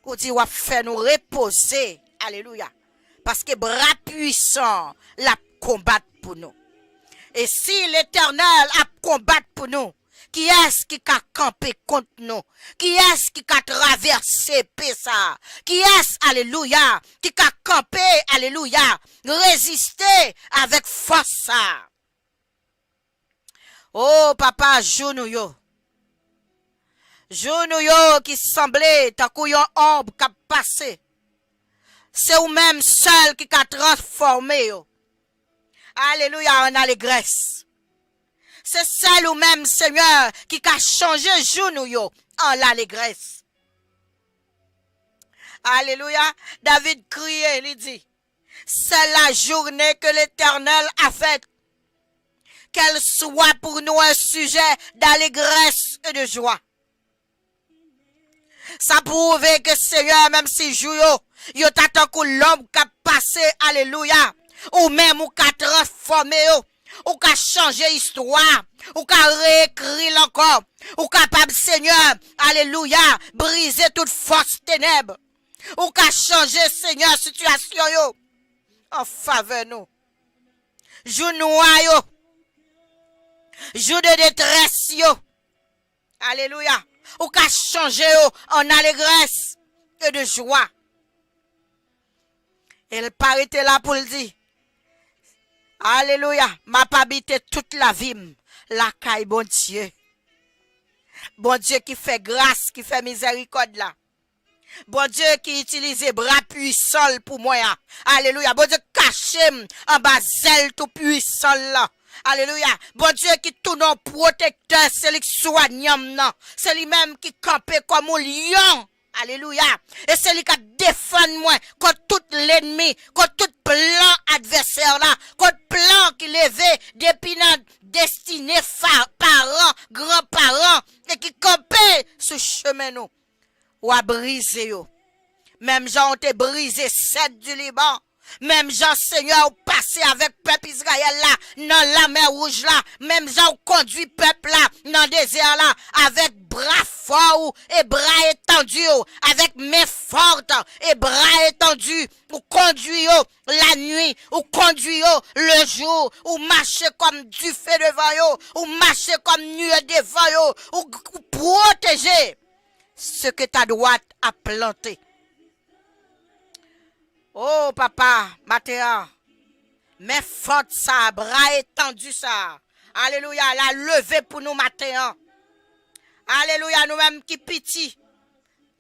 [SPEAKER 4] Ou dit wa fait nous reposer. Alléluia. Parce que bras puissant la combattre pour nous. Et si l'Éternel a combattu pour nous, qui est-ce qui a campé contre nous? Qui est-ce qui a traversé ça? Qui est-ce, alléluia, qui a campé, alléluia, résister avec force ça? Oh, papa, joue nous yo. Joue nous yo qui semblait tant qu'on yon ombre qui a passé. C'est ou même seul qui a transformé yo. Alléluia, en allégresse. C'est celle ou même, Seigneur, qui a changé genou yo en l'allégresse. Alléluia. David criait, il dit, c'est la journée que l'Éternel a faite. Qu'elle soit pour nous un sujet d'allégresse et de joie. Ça prouve que Seigneur, même si joue yo t'attend que l'homme qui a passé, alléluia, ou même ou qui a transformé yo, ou qu'a changé histoire, ou qu'a réécrit encore, ou capable, Seigneur, alléluia, briser toute force ténèbres, ou qu'a changé, Seigneur, situation yo, en faveur nous. Joue noir yo, joue de détresse yo, alléluia, ou qu'a changé yo en allégresse et de joie. Elle paraît là pour le dire. Alléluia, m'a pas habité toute la vie, la caille, bon Dieu. Bon Dieu qui fait grâce, qui fait miséricorde là. Bon Dieu qui utilise bras puissants pour moi. Alléluia, bon Dieu caché en bas zèle tout puissant là. Alléluia, bon Dieu qui tout non protecteur, c'est lui qui soignant, non. C'est lui-même qui campait comme un lion. Alléluia. Et c'est lui qui défend moi contre tout l'ennemi, contre tout plan adversaire là, contre plan qui levait depuis notre destinée, parents, grands-parents, et qui campait ce chemin nous. Ou a brisé yo. Même gens ont été brisés, 7 du Liban. Même gens, Seigneur, ont passé avec peuple Israël là, dans la mer rouge là. Même gens ont conduit peuple là, dans le désert là, avec bras forts et bras étendus, avec mains fortes et bras étendus, ou conduit la nuit, ou conduit le jour, ou marcher comme du feu devant yo, ou marcher comme nuée devant yo, ou protéger ce que ta droite a planté. Oh, papa, Mathéa, mais forte ça, bras étendu ça. Alléluia, la levée pour nous, Mathéa. Alléluia, nous-mêmes qui pitié,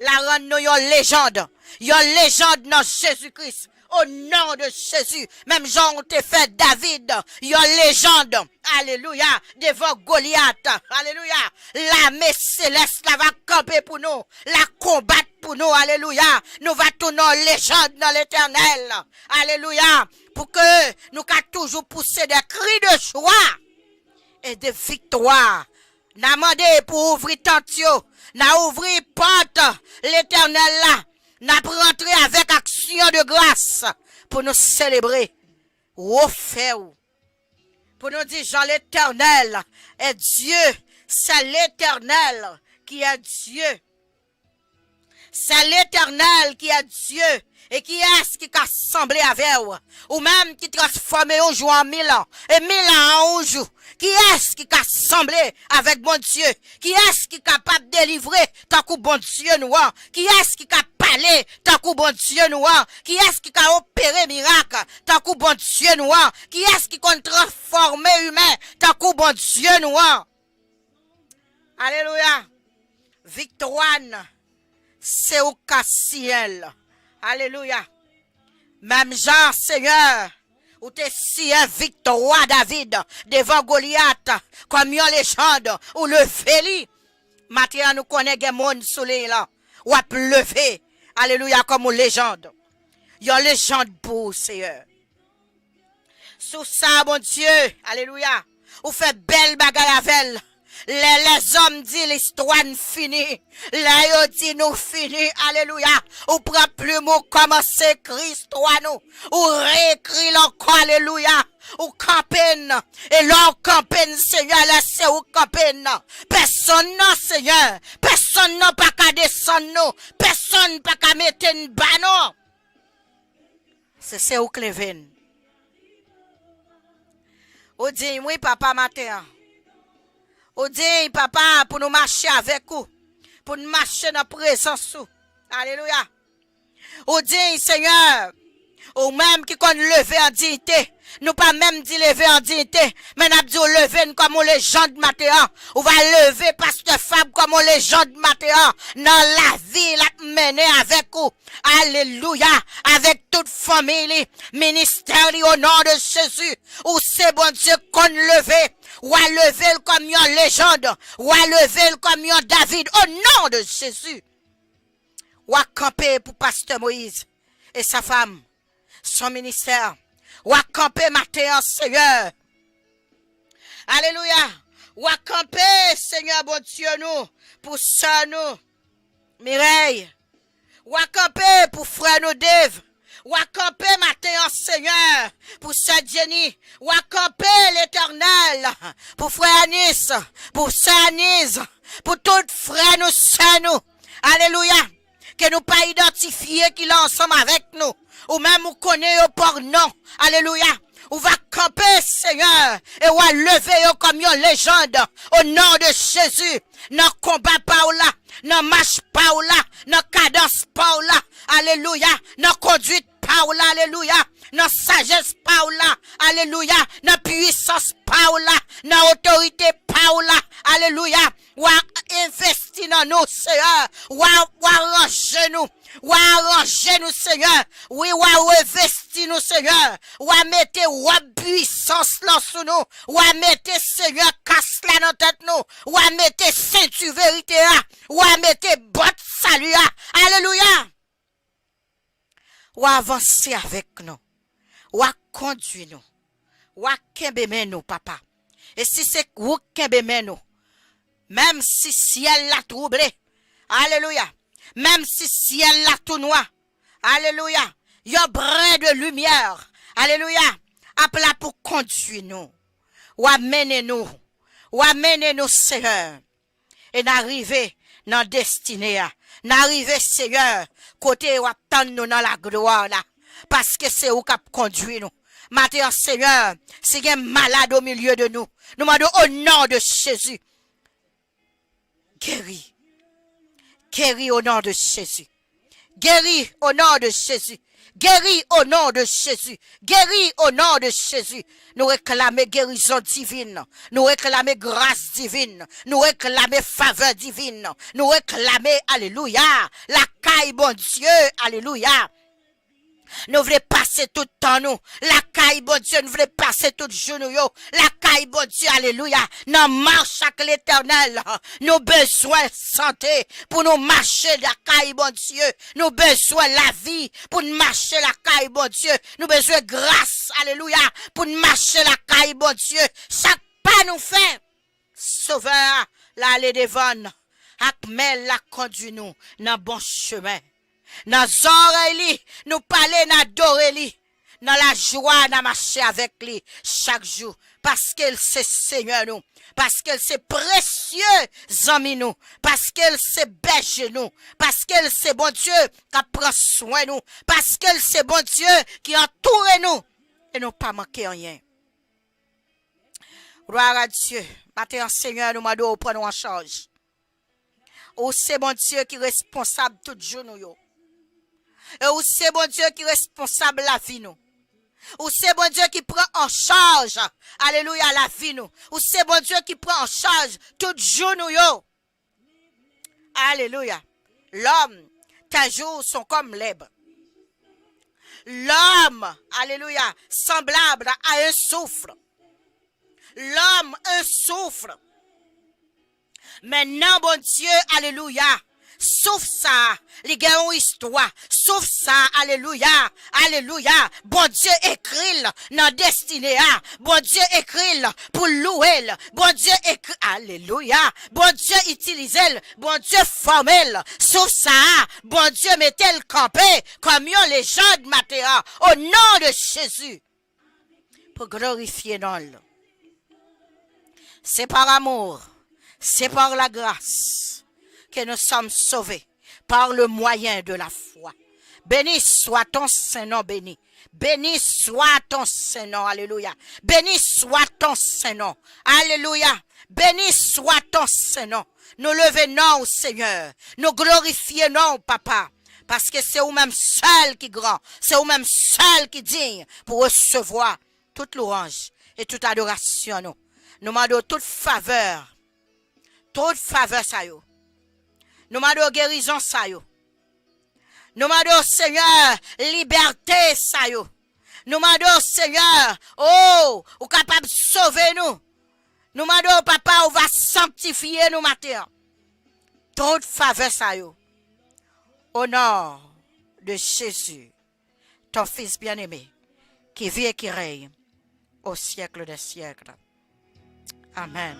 [SPEAKER 4] la rend nous une légende. Une légende dans Jésus-Christ. Au nom de Jésus, même Jean ont fait David, une légende. Alléluia, devant Goliath. Alléluia, l'armée céleste la va camper pour nous, la combattre pour nous. Alléluia, nous va tourner légende dans l'éternel. Alléluia, pour que nous qu'à toujours pousser des cris de joie et de victoire. N'a demandé pour ouvrir tantio, n'a ouvrir porte l'éternel là. N'a rentré avec action de grâce pour nous célébrer. Au fait, pour nous dire, Jean l'éternel est Dieu. C'est l'éternel qui est Dieu. C'est l'éternel qui est Dieu. Et qui est-ce qui a semblé avec vous? Ou même qui transforme un jour en 1000 ans. Et 1000 ans en un jour. Qui est-ce qui a semblé avec bon Dieu? Qui est-ce qui est capable de délivrer tant que bon Dieu nous? Qui est-ce qui a parlé tant que bon Dieu nous? Qui est-ce qui a opéré miracle tant que bon Dieu nous? Qui est-ce qui a transformé humain tant que bon Dieu nous? Alléluia. Victoire, c'est au ciel. Alléluia. Même Jean, Seigneur, où t'es si un victoire David devant Goliath, comme une légende, ou le Féli. Maintenant, nous connaissons le monde soleil là, ou a levé. Alléluia, comme une légende. Il y a une légende pour Seigneur. Sous ça, mon Dieu, alléluia, ou fait belle bagaille avec elle. Les hommes disent l'histoire finie. Les dit nous fini. Alléluia. Ou prend plus mot comment c'est Christ nous. Ou réécrit l'encore. Alléluia. Ou campagne. Et l'on campagne, Seigneur, laissez ou campagne. Personne non, Seigneur. Personne non pas qu'à descendre nous. Personne pas qu'à mettre une banon. C'est où Cléven. Ou dit, oui, papa, matin. Ou dit, papa, pour nous marcher avec vous. Pour nous marcher dans la présence. Alléluia. Ou dit, Seigneur, ou même qui qu'on lever en dignité. Nous pas même dit lever en dignité, mais nous dit lever comme on légende matin. On va lever pasteur Fab comme on légende matin. Dans la vie, la mener avec vous. Alléluia. Avec toute famille, ministère au nom de Jésus. Ou c'est bon Dieu qu'on lever. Ou à lever comme une légende. Ou à lever comme un David au nom de Jésus. Ou à camper pour pasteur Moïse et sa femme, son ministère. Ou à camper matin, Seigneur. Alléluia. Ou à camper, Seigneur, bon Dieu, nous, pour ça, nous, Mireille. Ou à camper pour frère nous, Dave. Ou à camper matin, Seigneur, pour sœur Jenny. Ou à camper l'Éternel, pour frère Anis, pour sœur Anis, pour toutes frères nous, sœurs nous. Alléluia. Que nous pas identifier qu'il est ensemble avec nous. Ou même nous connaît par nom. Alléluia. On va camper, Seigneur, et on va lever comme une légende au nom de Jésus. Dans combat Paola, dans marche Paola, dans cadence Paola. Alléluia. Dans conduite Paola. Alléluia. Dans sagesse Paola. Alléluia. Dans puissance Paola. Dans autorité Paola. Alléluia. Ou investir dans nous, Seigneur. Ou arranger nous. Ou arranger nous, Seigneur. Oui, ou investir nous, Seigneur. Ou mettre puissance là sous nous. Ou mettre, Seigneur, casse là dans tête nous. Ou mettre ceinture vérité là. Ou mettre botte salut là. Alléluia. Ou avancer avec nous. Ou conduire nous. Ou kembe nous, papa. Et si c'est ou kembe nous. Même si ciel l'a troublé. Alléluia. Même si ciel l'a tout noir. Alléluia. Il y a un brin de lumière. Alléluia. Appela pour conduire nous. Ou amener nous. Ou amener nous, Seigneur. Et n'arriver dans la destinée. N'arriver, Seigneur, côté où attendre nous dans la gloire là. Parce que c'est où qui conduit nous. Maintenant, Seigneur, si il y a un malade au milieu de nous, nous demandons au nom de Jésus. Guéris. Guéris au nom de Jésus. Guéris au nom de Jésus. Guéris au nom de Jésus. Guéris au nom de Jésus. Nous réclamons guérison divine. Nous réclamons grâce divine. Nous réclamons faveur divine. Nous réclamons, alléluia, la caille, bon Dieu, alléluia. Nous voulons passer tout le temps, nous. La caille, bon Dieu, nous voulons passer tout le genou, yo. La caille, bon Dieu, alléluia. Nous marche avec l'Éternel. Nous besoin de santé pour nous marcher la caille, bon Dieu. Nous besoin de la vie pour nous marcher la caille, bon Dieu. Nous besoin de grâce, alléluia, pour nous marcher la caille, bon Dieu. Chaque pas nous fait. Sauveur, la allée devant. Akmel la conduit nous dans bon chemin. Dans oreilles, nous parler, nous adorer, dans la joie, nous marcher avec lui chaque jour. Parce qu'elle c'est Seigneur nous. Parce qu'elle c'est précieux, amis nous. Parce qu'elle c'est berger nous. Parce qu'elle c'est bon Dieu qui prend soin de nous. Parce qu'elle c'est bon Dieu qui entoure nous. Et nous pas manquer rien. Gloire à Dieu. Maintenant, Seigneur, nous m'adore prendre en charge. Oh, c'est bon Dieu qui est responsable tout jour nous. Et où c'est bon Dieu qui est responsable la vie nous. Où c'est bon Dieu qui prend en charge, alléluia, la vie nous. Où c'est bon Dieu qui prend en charge tout jour nous yo. Alléluia. L'homme, tes jours sont comme l'herbe. L'homme, alléluia, semblable à un souffle. L'homme, un souffle. Maintenant, bon Dieu, alléluia. Sauf ça, les gars ont histoire. Sauf ça, alléluia, alléluia. Bon Dieu écrit dans destinée. Bon Dieu écrit pour louer. Bon Dieu écrit, alléluia. Bon Dieu utilise. Bon Dieu forme. Sauf ça, bon Dieu mettez le campé comme une légende matin. Au nom de Jésus. Pour glorifier dans le. C'est par amour. C'est par la grâce que nous sommes sauvés par le moyen de la foi. Béni soit ton Saint-Nom béni. Béni soit ton Saint-Nom. Alléluia. Béni soit ton Saint-Nom. Alléluia. Béni soit ton Saint-Nom. Nous levons, Seigneur. Nous glorifions, Papa. Parce que c'est vous-même seul qui grand. C'est vous-même seul qui digne pour recevoir toute louange et toute adoration. Nous demandons toute faveur ça yo. Nous demandons guérison ça yo. Nous demandons, Seigneur, liberté ça yo. Nous demandons, Seigneur, oh, ou capable de sauver nous. Nous demandons, Papa, on va sanctifier nous matin. Toute faveur ça yo. Au nom de Jésus, ton Fils bien-aimé, qui vit et qui règne au siècle des siècles. Amen.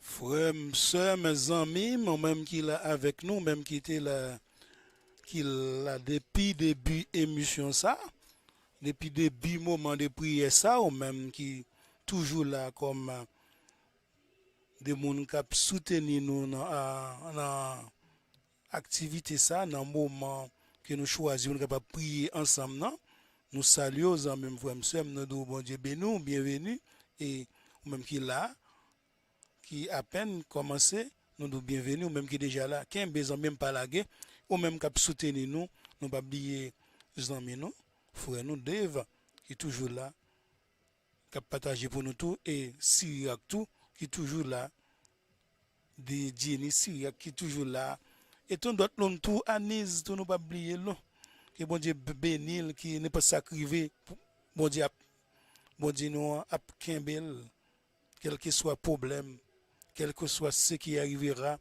[SPEAKER 3] Frères, sœurs, mes amis, moi-même qui est là avec nous, même qui était là, qui là depuis début émission ça, depuis début moment de prière ça, ou même qui toujours là comme des gens qui soutenir nous dans activité ça, dans le moment que nous choisissons, nous capable prier ensemble, non? Nous saluons les amis, frères, sœurs, nous disons bon Dieu béni, bienvenue, et même qui là, qui à peine commencé, nous nous bienvenue, ou même qui déjà là, qui a besoin même pas la guerre, ou même qui soutenir nous, nous pas oublier les amis nous, frère nous Dave, qui est toujours là, qui a partagé pour nous tout, et Syriac tout, qui est toujours là, de Jenny Syriac qui est toujours là, et tout d'autres noms tout, Anise, tout nous pas oublier non, que bon Dieu bénil, qui n'est pas sacrifié, bon Dieu nous a Kimbel, quel que soit problème, quel que soit ce qui arrivera,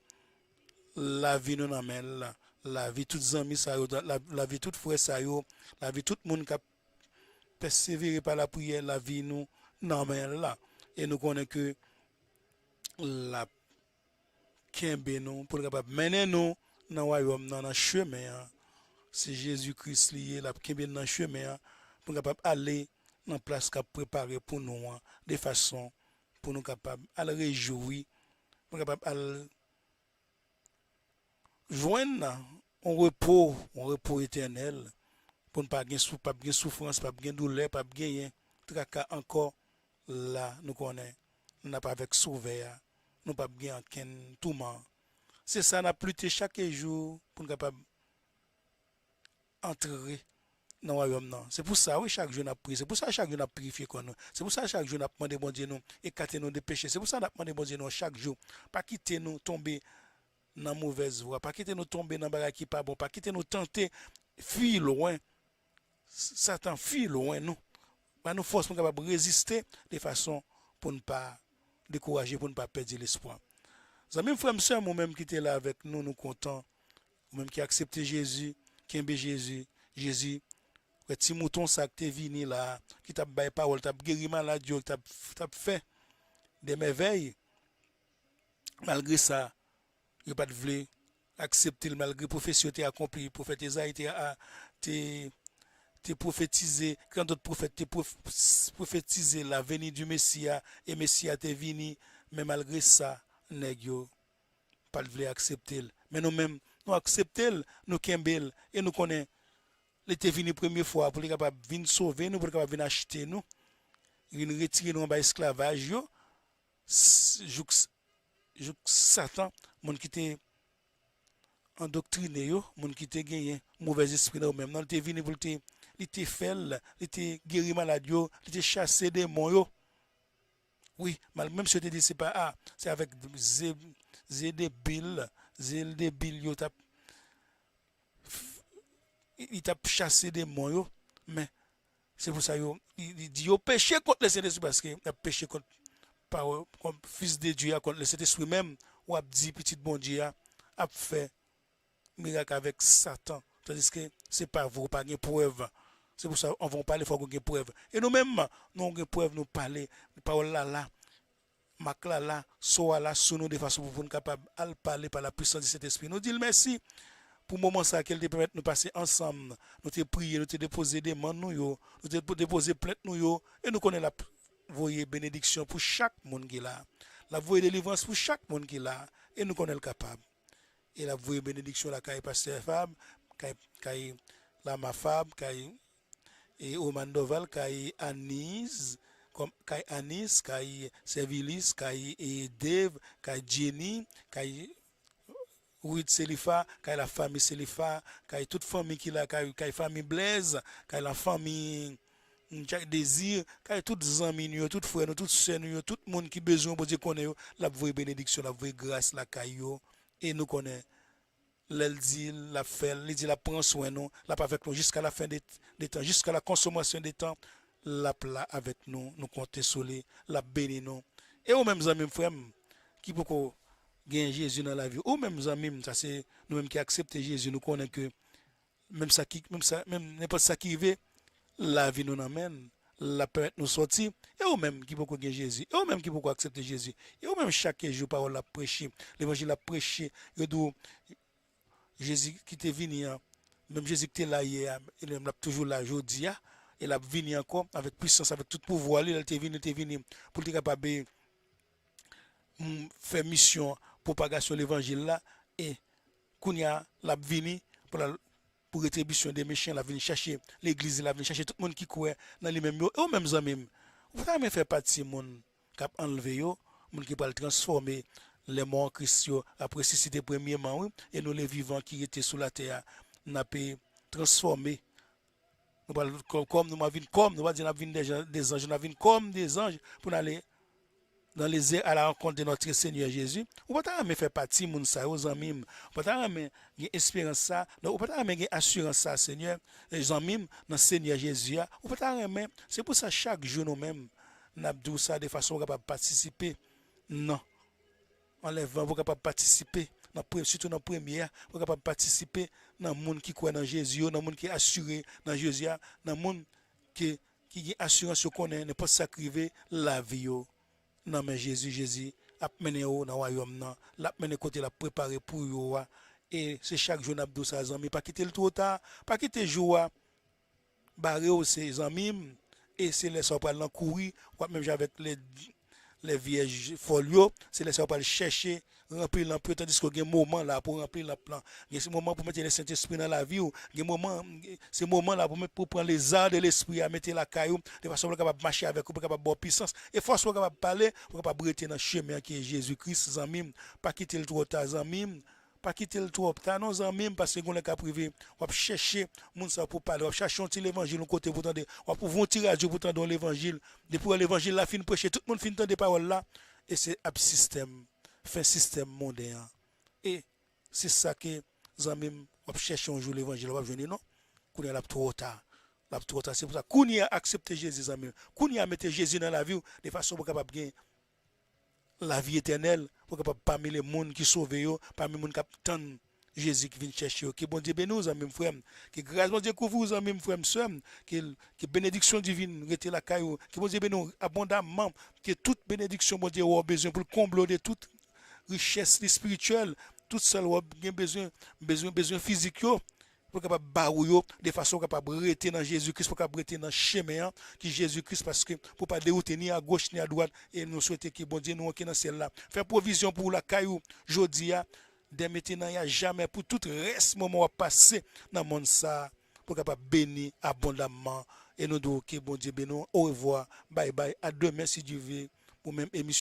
[SPEAKER 3] la vie nous amène, la vie toutes amis ça, la vie toutes frères ça, la vie tout le monde qui a persévéré par la prière, la vie nous amène là. Et nous connaissons que la Kimbe nous pour capable mener nous dans le royaume, dans le chemin. C'est Jésus-Christ lié, la Kimbe dans le chemin pour capable aller dans la place qu'a préparé pour nous de façon pour nous capables à le réjouir, pour nous capables à joindre un repos éternel, pour ne pas gagner souffrance, pas gagner douleur, pas gagner tracas encore là, nous connaissons, nous n'avons pas avec sauveur, nous pas gagner aucun tourment. C'est ça, nous avons lutté chaque jour pour nous capables entrer dans le royaume. C'est pour ça, oui, chaque jour nous prié. C'est pour ça, chaque jour nous purifié. C'est pour ça, chaque jour nous demandé bon Dieu nous écarter nous des péchés. C'est pour ça, nous demandé bon Dieu nous chaque jour. Pas quitter nous tomber dans la mauvaise voie. Pas quitter nous tomber dans le bagage qui n'est pas bon. Pas quitter nous tenter, fuir loin. Satan fuit loin nous. Pas nous force pour capable résister de façon pour ne pas décourager, pour ne pas perdre l'espoir. Amis, frères et sœurs, moi-même qui était là avec nous, nous contents. Moi-même qui a accepté Jésus, qui aime Jésus. Jésus. Petit mouton ça qui est venu là, qui t'a baillé parole, t'a guéri maladie, t'a fait des merveilles. Malgré ça, il n'a pas de voulu accepter malgré prophétie été accomplie, prophète Isaïe t'es prophétisé, quand d'autres prophètes t'es prophétisé la venue du Messia et Messia t'est venu, mais malgré ça, nèg yo pas de voulu accepter. Mais nous-mêmes, nous acceptons, nous kembel et nous connaissons. Il était venu première fois pour les capable venir sauver nous, pour les capable venir acheter nous, venir retirer nous en esclavage yo. Satan, monde qui était endoctriné yo, moun qui te gagné mauvais esprit dans même, non te vini pour te il te fait, il te guéri malade yo, il te chassé démons yo. Oui, même si je te dis c'est pas c'est avec Zédébil yo t'a il t'a chassé démons yo, mais c'est pour ça yo il dit yo péché contre le Saint-Esprit parce que il a péché contre comme fils de Dieu contre le Saint-Esprit même ou a dit petit bon Dieu a fait miracle avec Satan. Tandis que c'est pas vous, pas de preuve. C'est pour ça qu'on va parler, il faut qu'on ait preuve. Et nous-mêmes, nous avons preuve, nous parler, parole là, mac là, soit là, sous nous de façon pour nous capables de parler par la puissance de cet esprit. Nous disons merci pour le moment ça qu'elle te permet de nous passer ensemble. Nous te prier, nous te déposer des mains, nous te déposer plainte, nous et nous connaissons la voyez bénédiction pour chaque monde qui est là. La voyez délivrance pour chaque monde qui est là. Et nous connaissons le capable. Et la voyez bénédiction la caille pasteur Fab, caille Lama Fab, caille et Oman Doval, caille Anis, comme caille Anis, caille Servilis, caille et Dave, caille Jenny, caille Ruth Selifa, caille la famille Selifa, caille toute famille qui là, caille famille Blaise, caille la famille Jack Désir, caille toutes les amis, toutes frères, toutes sœurs, tout le monde qui besoin pour dire qu'on est la voyez bénédiction, la voyez grâce, la caille et nous connaissons. Elle dit, la fait, elle dit, la prend soin nous, la pas avec nous jusqu'à la fin des temps, jusqu'à la consommation des temps, la plat avec nous, nous compter sur les, la béni nous. Et aux mêmes amis, frères, qui peut gagner Jésus dans la vie, aux mêmes amis, ça c'est nous-mêmes qui acceptons Jésus, nous connaissons que même n'importe ça qui arrive, la vie nous amène, la permettre nous sortir, et eux mêmes qui peuvent gagner Jésus, et eux mêmes qui peuvent accepter Jésus, et eux mêmes chaque jour parole la prêcher, l'évangile la prêcher, et d'où Jésus qui était venu, même Jésus qui était là hier, il est toujours là aujourd'hui, il a venu encore avec puissance, avec tout pouvoir, il était venu pour être capable de faire mission, propagation de l'évangile là, et Kounia l'a venu pour rétribution des méchants, la venir chercher l'église, la venir chercher tout le monde qui croit dans les mêmes, eux mêmes amis. Vous pouvez faire partie monde qui a enlevé yo, monde qui va le transformer les morts en Christ après ressuscité premièrement oui, et nous les vivants qui étaient sous la terre, n'a pas transformé. Nous va comme nous venir comme nous va dire des anges, nous venir comme des anges pour aller dans les airs à la rencontre de notre Seigneur Jésus. Ou pas me faire partie moun ça aux amis, ou pas me gain espérance ça, ou pas me gain assurance ça Seigneur, les amis dans Seigneur Jésus, ou pas me c'est pour ça chaque jour nous même n'a dit ça de façon capable participer. Non. Enlèvement pour capable participer surtout dans première pour capable participer dans monde qui croit dans Jésus, dans monde qui est assuré dans Jésus, dans monde qui a assurance connaît ne pas sacrifier la vie. Non mais Jésus a mené au dans royaume non, l'a mené côté la préparer pour yo et c'est chaque jour n'a dou ça amis pas quitter le trop tard, pas quitter jour barrer ses amis et c'est les ça pas courir même avec les vierges folio, c'est les ça pas chercher remplir l'emploi tandis qu'il y a un moment là pour remplir le plan. Il y a ce moment pour mettre le Saint-Esprit dans la vie, il y a moment ce moment là pour prendre les arts de l'esprit à mettre la caillou de façon pour capable marcher avec pour capable avoir puissance et force pour capable parler pour capable rester dans le chemin qui est Jésus-Christ amis, pas quitter le trop tard amis, pas quitter le trop tard non amis parce que on est privé, on va chercher monde ça pour parler, on va chercher l'évangile au côté pour entendre, on va pouvoir tirer radio pour entendre l'évangile, depuis l'évangile la fin prêcher tout le monde fin entendre des paroles là et c'est un système fait système mondain et c'est ça que les amis on cherche un jour l'évangile on va venir non qu'on est trop tard c'est pour ça qu'on y a accepté Jésus amis qu'on y a mettre Jésus dans la vie de façon pour capable gagner la vie éternelle pour capable parmi les monde qui sauvé yo parmi les monde qui attendent Jésus qui vient chercher que bon Dieu bénisse amis frères que grâce bon Dieu couvre vous amis frères sœurs que bénédiction divine rete la caillou que bon Dieu bénisse abondamment que toute bénédiction bon Dieu a besoin pour combler de toute richesse spirituelle, tout seul ou bien besoin physique pour capable barou de façon capable rester dans Jésus-Christ pour capable rester dans chemin qui Jésus-Christ parce que pour pas dérouter ni à gauche ni à droite et nous souhaiter que bon Dieu nous qui dans celle là faire provision pour la caillou jodia dès maintenant il y a jamais pour tout reste moment à passer dans monde ça pour capable bénir abondamment et nous disons que bon Dieu bénisse au revoir bye bye à demain si Dieu veut pour même émission